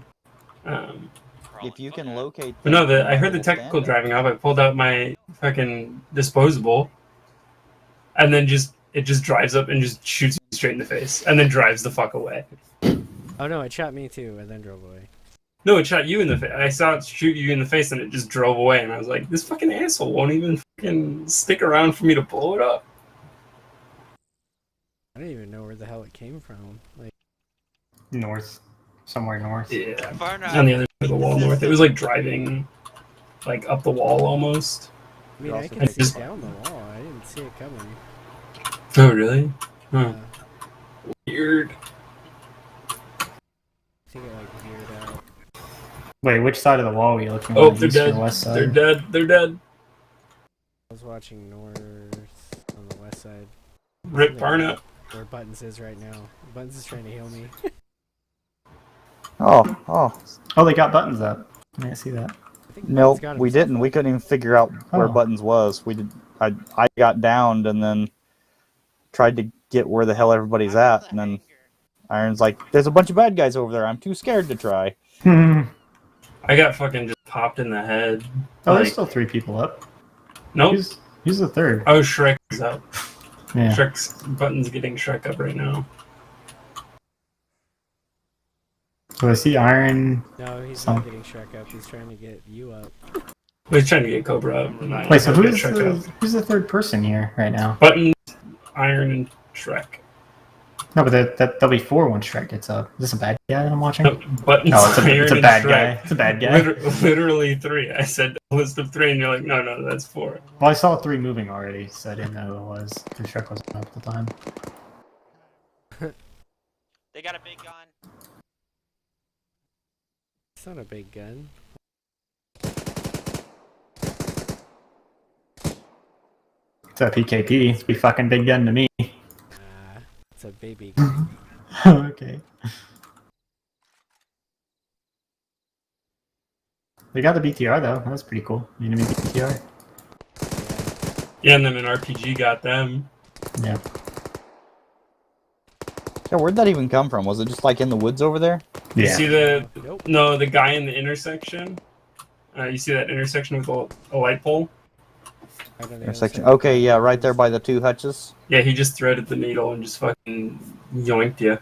If you can locate. But no, them, I heard the we'll technical stand driving up. I pulled out my fucking disposable, and then it just drives up and just shoots me straight in the face, and then drives the fuck away. Oh no, it shot me too and then drove away. No, it shot you in the face. I saw it shoot you in the face, and it just drove away. And I was like, this fucking asshole won't even fucking stick around for me to blow it up. I don't even know where the hell it came from. Like North. Somewhere north. Yeah. Far enough. On the other side of the wall north. It was like driving like up the wall almost. I mean, I can see it down the wall. I didn't see it coming. Oh, really? Huh. Weird. I think it like veered out. Wait, which side of the wall were you looking at? Oh, The they're east or dead. the west side? They're dead. They're dead. I was watching north on the west side. Rip Barnett. Where Buttons is right now. Buttons is trying to heal me. Oh, Oh, they got buttons up. I didn't see that. nope, we didn't. We couldn't even figure out where Oh. Buttons was. We did. I got downed and then tried to get where the hell everybody's at, and then Iron's like, "There's a bunch of bad guys over there. I'm too scared to try." I got fucking just popped in the head. Oh, there's still 3 people up. Nope. Who's the third? Oh, Shrek is up. Yeah. Shrek's Button's getting Shrek up right now. So I see Iron. No, he's some- not getting Shrek up. He's trying to get you up. He's trying to get Cobra up. And I Wait, so get who's Shrek up. the third person here right now? Buttons, Iron, and Shrek. No, but that'll be 4 when Shrek gets up. Is this a bad guy that I'm watching? No, Buttons, No, it's Iron, a and bad Shrek. guy. It's a bad guy. Literally 3. I said a list of 3, and you're like, no, that's 4. Well, I saw 3 moving already, so I didn't know who it was. Because Shrek wasn't up at the time. They got a big gun. It's not a big gun. It's a PKP. It's a big fucking big gun to me. It's a baby gun. Okay. They got the BTR though. That was pretty cool. The enemy BTR. Yeah, and then an RPG got them. Yeah. Yeah, where'd that even come from? Was it just like in the woods over there? You see the the guy in the intersection? You see that intersection with a light pole? Intersection. Okay, yeah, right there by the 2 hutches. Yeah, he just threaded the needle and just fucking yoinked you.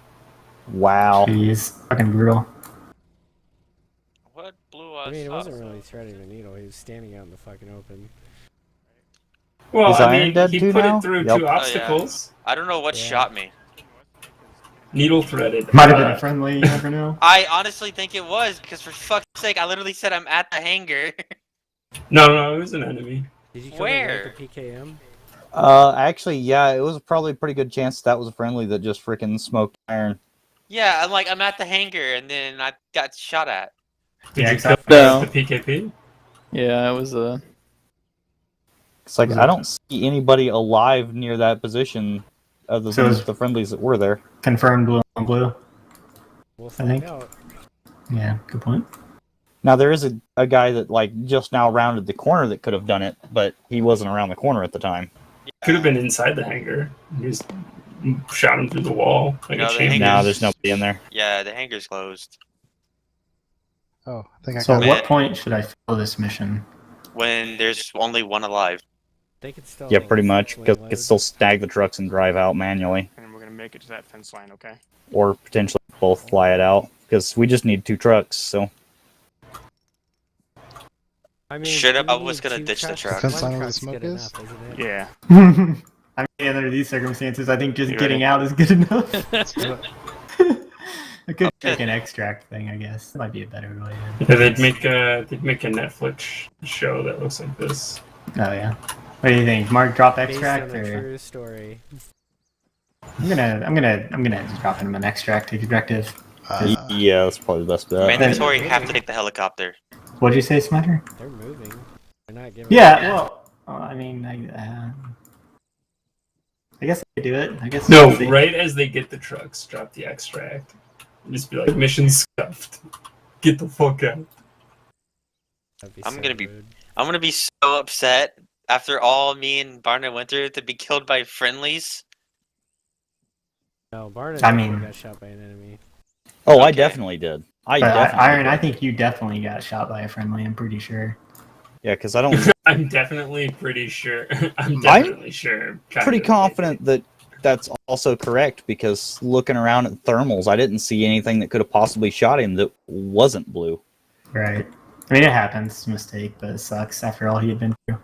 Wow. Jeez, fucking brutal. What blew us I mean, it up? wasn't really threading the needle. He was standing out in the fucking open. Well, Is I Iron mean, dead he too put now? it through Yep. 2 obstacles. I don't know what shot me. Needle threaded. Might have been a friendly, you never know. I honestly think it was, because for fuck's sake, I literally said I'm at the hangar. No, it was an enemy. Did you kill Where? the PKM? Actually, yeah, it was probably a pretty good chance that was a friendly that just freaking smoked Iron. Yeah, I'm at the hangar, and then I got shot at. Did Yeah, you exactly. kill the PKP? Yeah, it was It's like, I don't see anybody alive near that position other So than is- the friendlies that were there. Confirmed blue on blue. We'll I find think. out. Yeah, good point. Now, there is a guy that, like, just now rounded the corner that could have done it, but he wasn't around the corner at the time. Could have been inside the hangar. You just shot him through the wall like No, a the champion. No, there's nobody in there. Yeah, the hangar's closed. Oh, I think I So got at it. what point should I fill this mission? When there's only one alive. They could still. Yeah, pretty much, because load. we could still snag the trucks and drive out manually, And we're gonna make it to that fence line, okay? or potentially both fly it out, because we just need 2 trucks, so... I mean, Shit, do I we was need gonna 2 ditch the trucks? truck. Depends One on where the truck's smoke good is. enough, isn't it? Yeah. I mean, under these circumstances, I think just getting out is good enough. I could make an extract thing, I guess. That might be a better way. Yeah, they'd make a Netflix show that looks like this. Oh yeah. What do you think, Mark? Drop Based extract on a or? true story. I'm gonna just drop him an extract objective. Yeah, that's probably the best bet. Mandatory have to take the helicopter. What'd you say, Smatter? They're moving. They're not giving. Yeah, well, I mean, I guess I could do it. I guess. No, we'll see. right as they get the trucks, drop the extract. Just be like, mission scuffed. Get the fuck out. I'm gonna be so upset after all me and Barna went through to be killed by friendlies. No, Barna I mean- got shot by an enemy. Oh, I definitely did. Iron, I think you definitely got shot by a friendly. I'm pretty sure. Yeah, because I don't. I'm definitely pretty sure. I'm definitely sure. Pretty confident that that's also correct because looking around at thermals, I didn't see anything that could have possibly shot him that wasn't blue. Right. I mean, it happens. It's a mistake, but it sucks after all he had been through.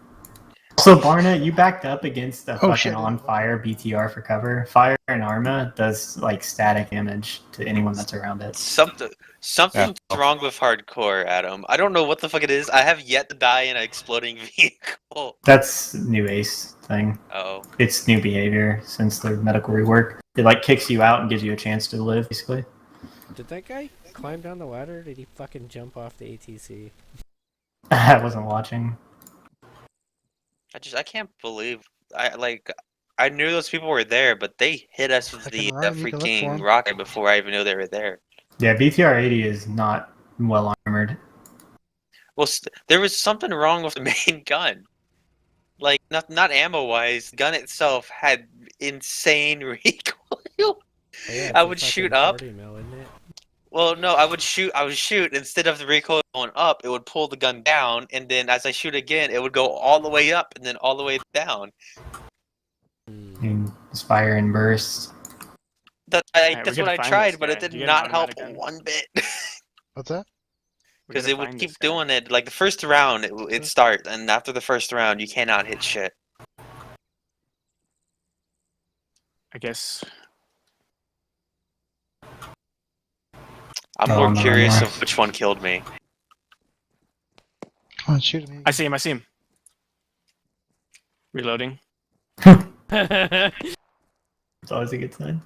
So, Barna, you backed up against a fucking on-fire BTR for cover. Fire and Arma does, like, static damage to anyone that's around it. Something's wrong with hardcore, Adam. I don't know what the fuck it is. I have yet to die in an exploding vehicle. That's new Ace thing. Oh. It's new behavior since the medical rework. It, like, kicks you out and gives you a chance to live, basically. Did that guy climb down the ladder? Or did he fucking jump off the ATC? I wasn't watching. I can't believe I knew those people were there, but they hit us with the freaking rocket before I even knew they were there. Yeah, BTR-80 is not well armored. Well, there was something wrong with the main gun. Like, not ammo-wise, the gun itself had insane recoil. Yeah, I would shoot up. 40 mil, isn't it? Well, no, I would shoot. Instead of the recoil going up, it would pull the gun down, and then as I shoot again, it would go all the way up and then all the way down. And fire and burst. That's what I tried, but it did not help one bit. What's that? Because it would keep doing it. Like the first round, it'd start, and after the first round, you cannot hit shit. I guess. I'm more curious of which one killed me. Come on, shoot me. I see him. Reloading. It's always a good sign.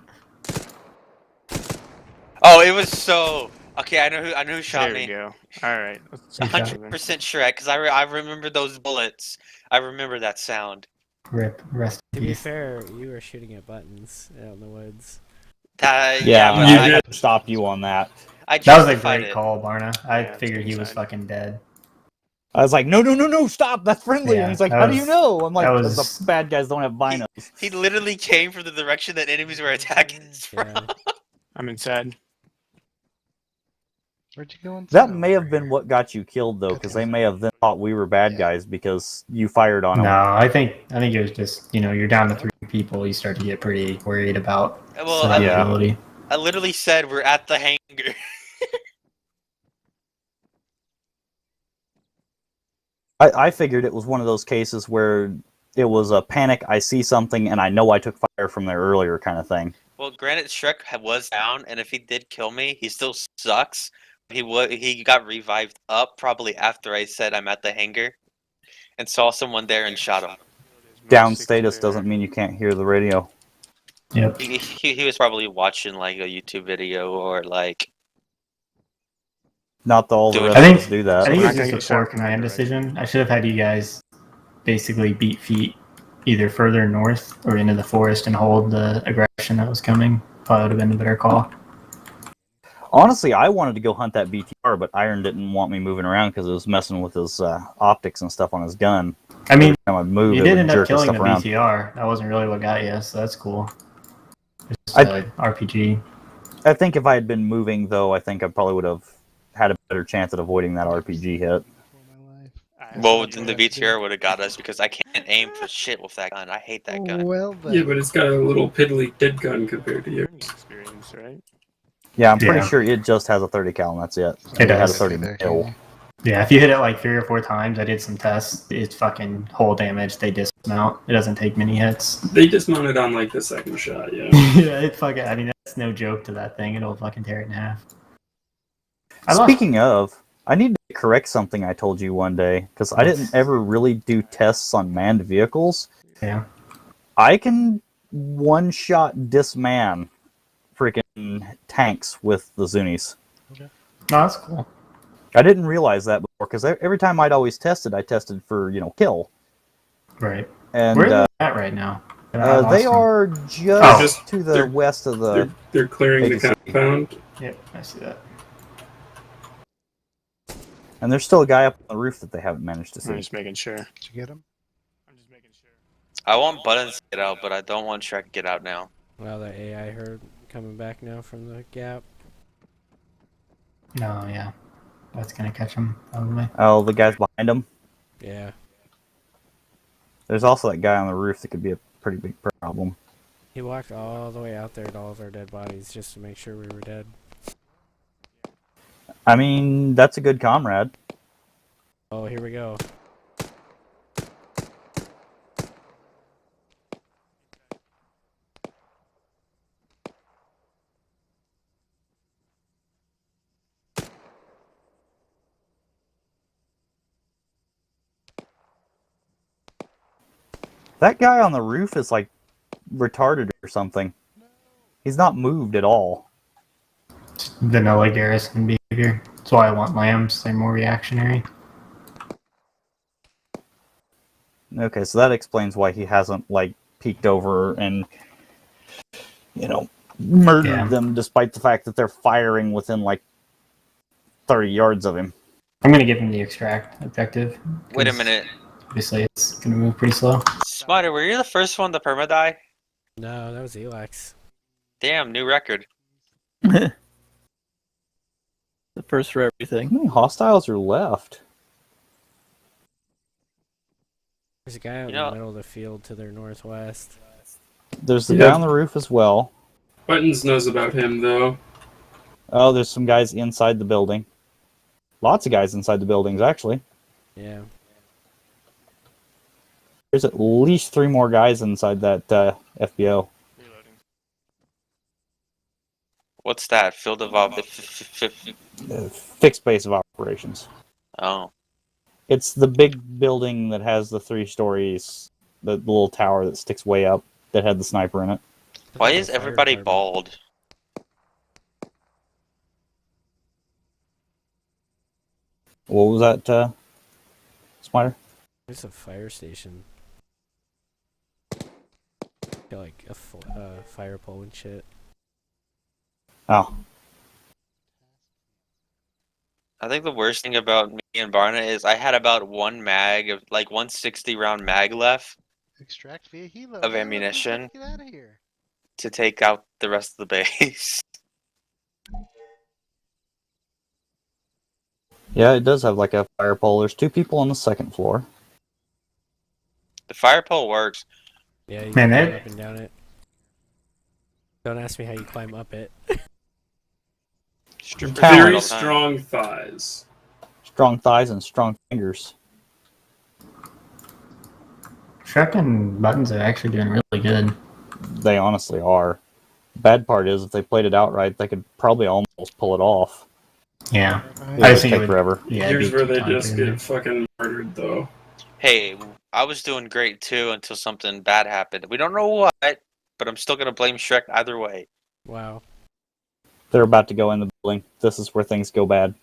Oh, it was so... Okay, I know who shot me. There we go. Alright. 100% sure, because I remember those bullets. I remember that sound. Rip. Rest To in be peace. fair, you were shooting at buttons out in the woods. Yeah, I stopped you on that. That was a great call, Barna. I figured he was fucking dead. I was like, no, stop, that's friendly. Yeah, and he's like, that how do you was- know? I'm like, that because was- the bad guys don't have binos. He literally came from the direction that enemies were attacking us from. I'm inside. Where'd you go inside? That may have been what got you killed, though, because they may have then thought we were bad guys because you fired on them. No, I think it was just, you're down to 3 people. You start to get pretty worried about Well, survivability. I literally said we're at the hangar. I figured it was one of those cases where it was a panic, I see something, and I know I took fire from there earlier kind of thing. Well, granted, Shrek was down, and if he did kill me, he still sucks. He got revived up probably after I said I'm at the hangar, and saw someone there and shot him. Down status doesn't mean you can't hear the radio. Yep. He was probably watching like a YouTube video or like. Not all the Dude, rest I think of us do that. I think it was just a poor command decision. I should have had you guys basically beat feet either further north or into the forest and hold the aggression that was coming. Probably would have been a better call. Honestly, I wanted to go hunt that BTR, but Iron didn't want me moving around because it was messing with his optics and stuff on his gun. I mean, Every time I'd move, you it did would end up jerk his killing the stuff around. BTR. That wasn't really what got you, so that's cool. Just RPG. I think if I had been moving, though, I think I probably would have had a better chance at avoiding that RPG hit. Well, then the VTR would have got us because I can't aim for shit with that gun. I hate that gun. Well, Yeah, but it's got a little piddly dead gun compared to yours. Experience, right? Yeah, I'm pretty Yeah. sure it just has a 30 cal and that's it. It has does. a 30 mil. Yeah, if you hit it like 3 or 4 times, I did some tests. It's fucking whole damage. They dismount. It doesn't take many hits. They dismounted on like the second shot, yeah. Yeah, it fucking. I mean, that's no joke to that thing. It'll fucking tear it in half. Speaking of, I need to correct something I told you one day because I didn't ever really do tests on manned vehicles. Yeah. I can one-shot disman freaking tanks with the Zunis. No, that's cool. I didn't realize that before because every time I'd always tested, I tested for kill. Right. And where are they at right now? I lost they them. are just to the west of the. They're clearing the APC. compound. Yep, I see that. And there's still a guy up on the roof that they haven't managed to see. I'm just making sure. Did you get him? I'm just making sure. I want Buttons to get out, but I don't want Shrek to get out now. Well, the AI herd coming back now from the gap. No, yeah. That's gonna catch him, probably. Oh, the guy's behind him. Yeah. There's also that guy on the roof that could be a pretty big problem. He walked all the way out there to all of our dead bodies just to make sure we were dead. I mean, that's a good comrade. Oh, here we go. That guy on the roof is like retarded or something. He's not moved at all. Vanilla garrison behavior. That's why I want lambs. They're more reactionary. Okay, so that explains why he hasn't like peeked over and murdered them, despite the fact that they're firing within like 30 yards of him. I'm gonna give him the extract objective. Wait a minute. Obviously, it's gonna move pretty slow. Smiter, were you the first one to perma-die? No, that was Elex. Damn, new record. The first for everything. How many hostiles are left? There's a guy out in the middle of the field to their northwest. There's the guy on the roof as well. Buttons knows about him, though. Oh, there's some guys inside the building. Lots of guys inside the buildings, actually. Yeah. There's at least 3 more guys inside that FBO. What's that? Field of Fixed base of operations. Oh. It's the big building that has the 3 stories, the little tower that sticks way up that had the sniper in it. Why is everybody bald? What was that, Smider? There's a fire station. Got like a fire pole and shit. Oh. I think the worst thing about me and Barna is I had about 1 mag of like 160 round mag left Extract via helo. of ammunition Get out of here. to take out the rest of the base. Yeah, it does have like a fire pole. There's 2 people on the 2nd floor. The fire pole works. Yeah, you Man, can that- climb up and down it. Don't ask me how you climb up it. Very strong thighs. Strong thighs and strong fingers. Shrek and Buttons are actually doing really good. They honestly are. Bad part is, if they played it out right, they could probably almost pull it off. Yeah. It would take forever. Yeah, Here's where they just get fucking murdered, though. Hey, I was doing great too until something bad happened. We don't know what, but I'm still gonna blame Shrek either way. Wow. They're about to go in the building. This is where things go bad.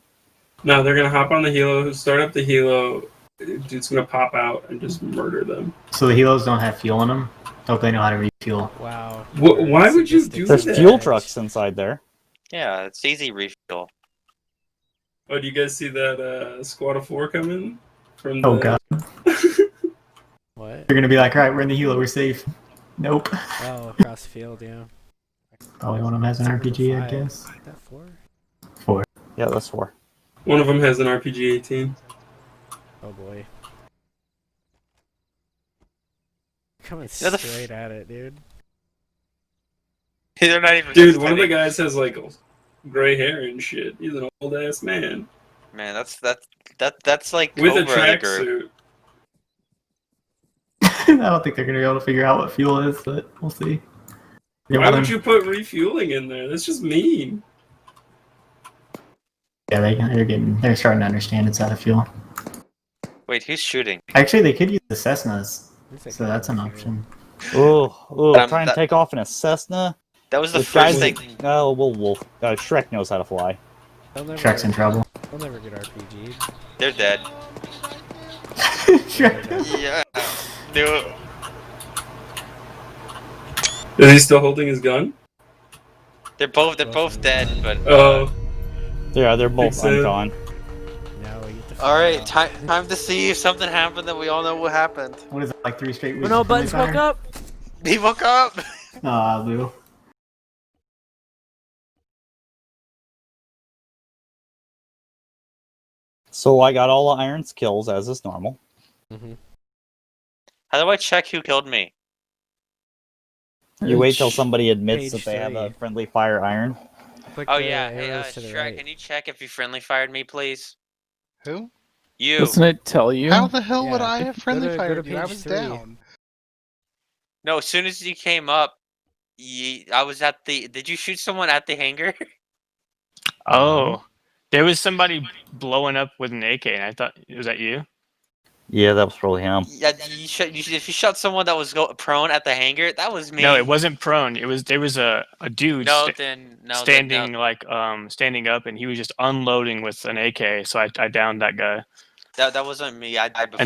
No, they're gonna hop on the helo, start up the helo. Dude's gonna pop out and just murder them. So the helos don't have fuel in them? Hope they know how to refuel. Wow. Why would you do There's that? fuel trucks inside there. Yeah, it's easy refuel. Oh, do you guys see that squad of 4 coming? From Oh, the... God. What? They're gonna be like, alright, we're in the helo, we're safe. Nope. Oh, across the field, yeah. Probably one of them has an RPG, I guess. Is that 4? 4. Yeah, that's 4. One of them has an RPG-18. Oh boy. Coming Yeah, the straight at it, dude. They're not even. Dude, one of the guys has like gray hair and shit. He's an old ass man. Man, that's like With a Cobra Egger. tracksuit. I don't think they're gonna be able to figure out what fuel is, but we'll see. Why would you put refueling in there? That's just mean. Yeah, they're starting to understand it's out of fuel. Wait, who's shooting? Actually, they could use the Cessnas, so that's an option. Oh, Um, try and that- take off in a Cessna. That was the This first guy's thing. oh, well, Wolf. Shrek knows how to fly. They'll never Shrek's in trouble. They'll never get RPG'd. They're dead. Yeah. Dude. Is he still holding his gun? They're both dead, but Oh. Yeah, they're both Makes sense. ungone. Now we get to all right, find out. time to see if something happened that we all know what happened. What is it, like 3 straight weeks? Oh no, of friendly Buttons woke fire? up! He woke up. Aw, Lou. So I got all the Iron's kills as is normal. Mm-hmm. How do I check who killed me? You wait till somebody admits Page that they have a 3. friendly fire iron. Click Oh the yeah, hey, arrows to the Shrek, right. can you check if you friendly fired me, please? Who? You. Doesn't it tell you? How the hell would Yeah. I have friendly Go to fired you? I page was 3. down. No, as soon as you came up, I was at the. Did you shoot someone at the hangar? Oh, there was somebody blowing up with an AK, and I thought, was that you? Yeah, that was probably him. Yeah, if you shot someone that was prone at the hangar, that was me. No, it wasn't prone. There was a dude standing up, and he was just unloading with an AK. So I downed that guy. That wasn't me. I died before